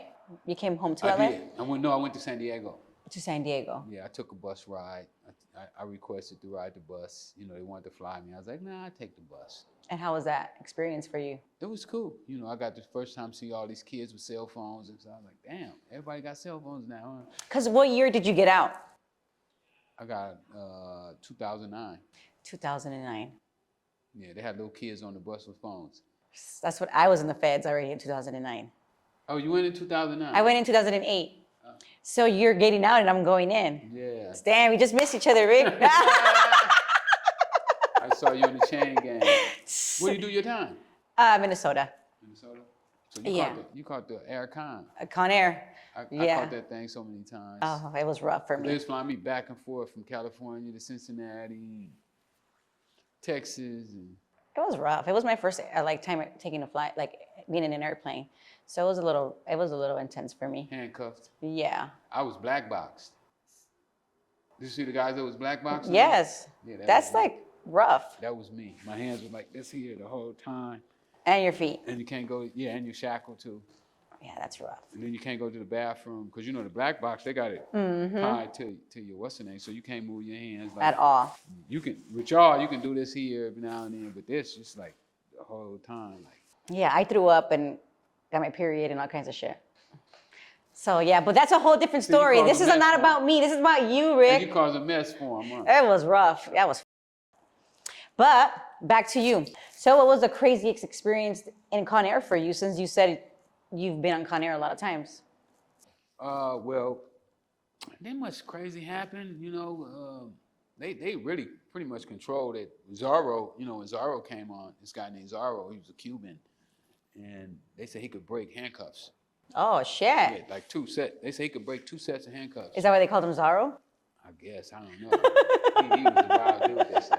S1: You came home to LA?
S2: I did. I went to San Diego.
S1: To San Diego.
S2: Yeah, I took a bus ride. I requested to ride the bus. You know, they wanted to fly me. I was like, nah, I take the bus.
S1: And how was that experience for you?
S2: It was cool. You know, I got the first time to see all these kids with cell phones, and so I was like, damn, everybody got cell phones now, huh?
S1: Because what year did you get out?
S2: I got 2009.
S1: 2009.
S2: Yeah, they had little kids on the bus with phones.
S1: That's what I was in the feds already in 2009.
S2: Oh, you went in 2009?
S1: I went in 2008. So you're getting out and I'm going in.
S2: Yeah.
S1: Damn, we just missed each other, Rick.
S2: I saw you in the chain gang. Where do you do your time?
S1: Minnesota.
S2: Minnesota? So
S1: Yeah.
S2: You caught the Air Con.
S1: Con Air.
S2: I
S1: Yeah.
S2: caught that thing so many times.
S1: Oh, it was rough for
S2: They
S1: me.
S2: was flying me back and forth from California to Cincinnati, Texas, and
S1: It was rough. It was my first time taking a flight, like being in an airplane. So it was a little intense for me.
S2: handcuffed.
S1: Yeah.
S2: I was black boxed. Did you see the guys that was black boxed?
S1: Yes.
S2: Yeah,
S1: That's like rough.
S2: That was me. My hands were like this here the whole time.
S1: And your feet.
S2: And you can't go, and you're shackled too.
S1: Yeah, that's rough.
S2: And then you can't go to the bathroom, because you know the black box, they got it tied to your what's the name, so you can't move your hands. Like,
S1: At all.
S2: You can, with y'all, you can do this here every now and then, but this just like the whole time. Like,
S1: Yeah, I threw up and got my period and all kinds of shit. So yeah, but that's a whole different
S2: So you
S1: story.
S2: caused
S1: This
S2: a
S1: is
S2: mess
S1: not
S2: for
S1: about me. This is about you,
S2: and
S1: Rick.
S2: you caused a mess for them, huh?
S1: It was rough. That was. But back to you. So what was the craziest experience in Con Air for you, since you said you've been on Con Air a lot of times?
S2: Well, didn't much crazy happen, you know. They really pretty much controlled it. Zorro, you know, when Zorro came on, this guy named Zorro, he was a Cuban, and they said he could break handcuffs.
S1: Oh shit.
S2: Yeah, like they say he could break 2 sets of handcuffs.
S1: Is that why they called him Zorro?
S2: I guess, I don't know. he was a wild dude, they say.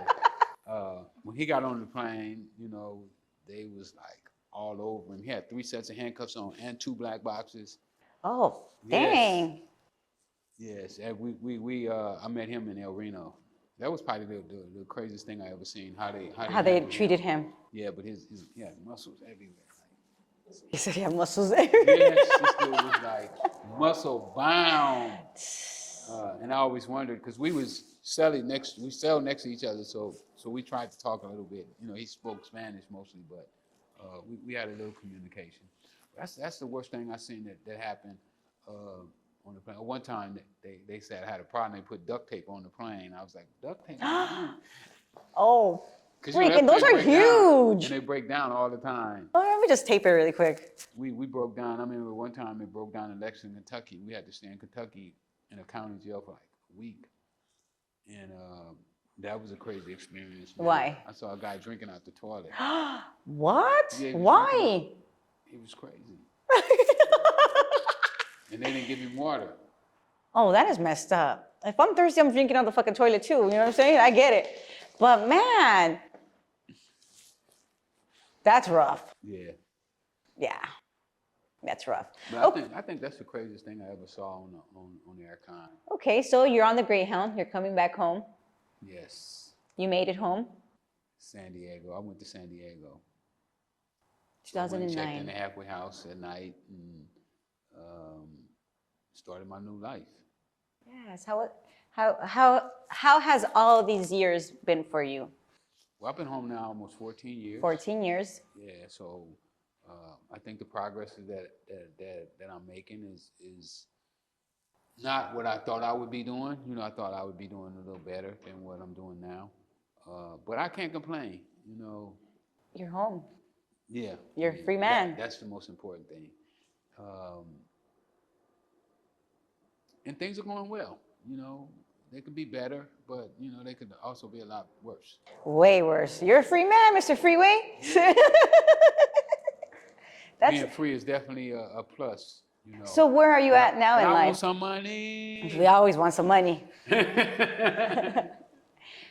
S2: When he got on the plane, you know, they was like all over him. He had 3 sets of handcuffs on and 2 black boxes.
S1: Oh,
S2: Yes.
S1: dang.
S2: Yes, and I met him in El Reno. That was probably the craziest thing I ever seen. How they handled
S1: treated him.
S2: Yeah, but he had muscles everywhere.
S1: He said he had muscles there.
S2: Yes, this dude was like muscle bound. And I always wondered, because we sell next to each other, so we tried to talk a little bit. You know, he spoke Spanish mostly, but we had a little communication. That's the worst thing I seen that happened on the plane. One time they said I had a problem. They put duct tape on the plane. I was like, duct tape?
S1: Oh,
S2: Because
S1: and those are huge.
S2: And they break down all the time.
S1: Oh, let me just tape it really quick.
S2: We broke down. I remember one time it broke down in Lexington, Kentucky. We had to stay in Kentucky in a county jail for like a week. And that was a crazy experience. Man.
S1: Why?
S2: I saw a guy drinking out the toilet.
S1: What?
S2: Yeah, he was
S1: Why?
S2: He was crazy. And they didn't give him water.
S1: Oh, that is messed up. If I'm thirsty, I'm drinking out the fucking toilet too. You know what I'm saying? I get it. But man, that's rough.
S2: Yeah.
S1: Yeah, that's rough.
S2: But I think that's the craziest thing I ever saw on the aircon.
S1: Okay, so you're on the Greyhound. You're coming back home.
S2: Yes.
S1: You made it home.
S2: San Diego. I went to San Diego.
S1: 2009.
S2: I went and checked in the halfway house at night and started my new life.
S1: Yes. How has all these years been for you?
S2: Well, I've been home now almost 14 years.
S1: 14 years.
S2: Yeah. So I think the progress that I'm making is not what I thought I would be doing. You know, I thought I would be doing a little better than what I'm doing now. But I can't complain. You know.
S1: You're home.
S2: Yeah.
S1: You're a free man.
S2: That's the most important thing. And things are going well. You know, they could be better, but you know, they could also be a lot worse.
S1: Way worse. You're a free man, Mr. Freeway.
S2: Being free is definitely a plus. You know.
S1: So where are you at now in
S2: I
S1: life?
S2: want some money.
S1: We always want some money.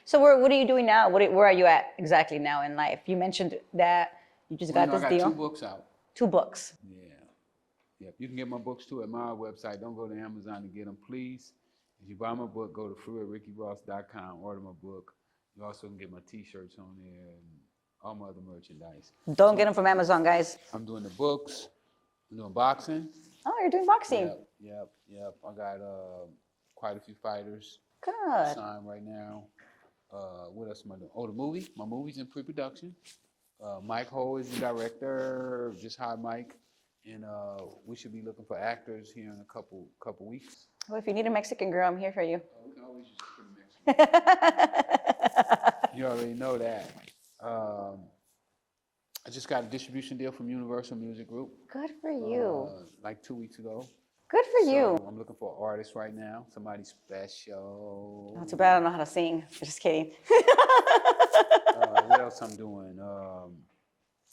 S1: So what are you doing now? Where are you at exactly now in life? You mentioned that you just got this
S2: I got
S1: deal.
S2: 2 books out.
S1: 2 books.
S2: Yeah. Yep. You can get my books too at my website. Don't go to Amazon to get them, please. If you buy my book, go to freewayRickyRoss.com, order my book. You also can get my T-shirts on there and all my other merchandise.
S1: Don't get them from Amazon, guys.
S2: I'm doing the books. I'm doing boxing.
S1: Oh, you're doing boxing.
S2: Yep. I got quite a few fighters
S1: Good.
S2: signed right now. What else am I doing? Oh, the movie. My movie's in pre-production. Mike Ho is the director. Just hired Mike, and we should be looking for actors here in a couple weeks.
S1: Well, if you need a Mexican girl, I'm here for you.
S2: We can always use a pretty Mexican. You already know that. I just got a distribution deal from Universal Music Group.
S1: Good for you.
S2: Like 2 weeks ago.
S1: Good for you.
S2: I'm looking for an artist right now. Somebody special.
S1: Not too bad. I don't know how to sing. Just kidding.
S2: What else I'm doing?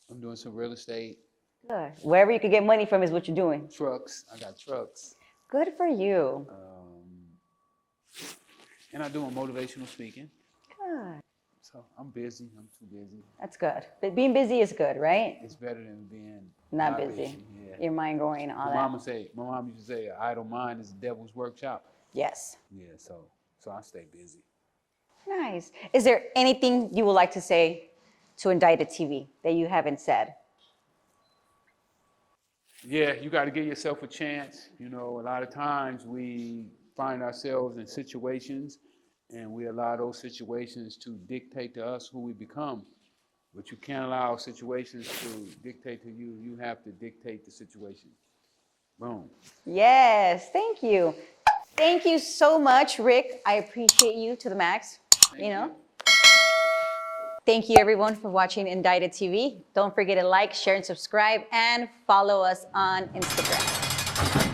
S2: I'm doing some real estate.
S1: Good. Wherever you can get money from is what you're doing.
S2: Trucks. I got trucks.
S1: Good for you.
S2: And I'm doing motivational speaking.
S1: Good.
S2: So I'm busy. I'm too busy.
S1: That's good. But being busy is good, right?
S2: It's better than being
S1: Not busy.
S2: Yeah.
S1: Your mind going, all that.
S2: My mom used to say, an idle mind is the devil's workshop.
S1: Yes.
S2: Yeah, so I stay busy.
S1: Nice. Is there anything you would like to say to Indicted TV that you haven't said?
S2: Yeah, you got to give yourself a chance. You know, a lot of times we find ourselves in situations and we allow those situations to dictate to us who we become. But you can't allow situations to dictate to you. You have to dictate the situation. Boom.
S1: Yes, thank you. Thank you so much, Rick. I appreciate you to the max.
S2: Thank you.
S1: Thank you everyone for watching Indicted TV. Don't forget to like, share, and subscribe, and follow us on Instagram.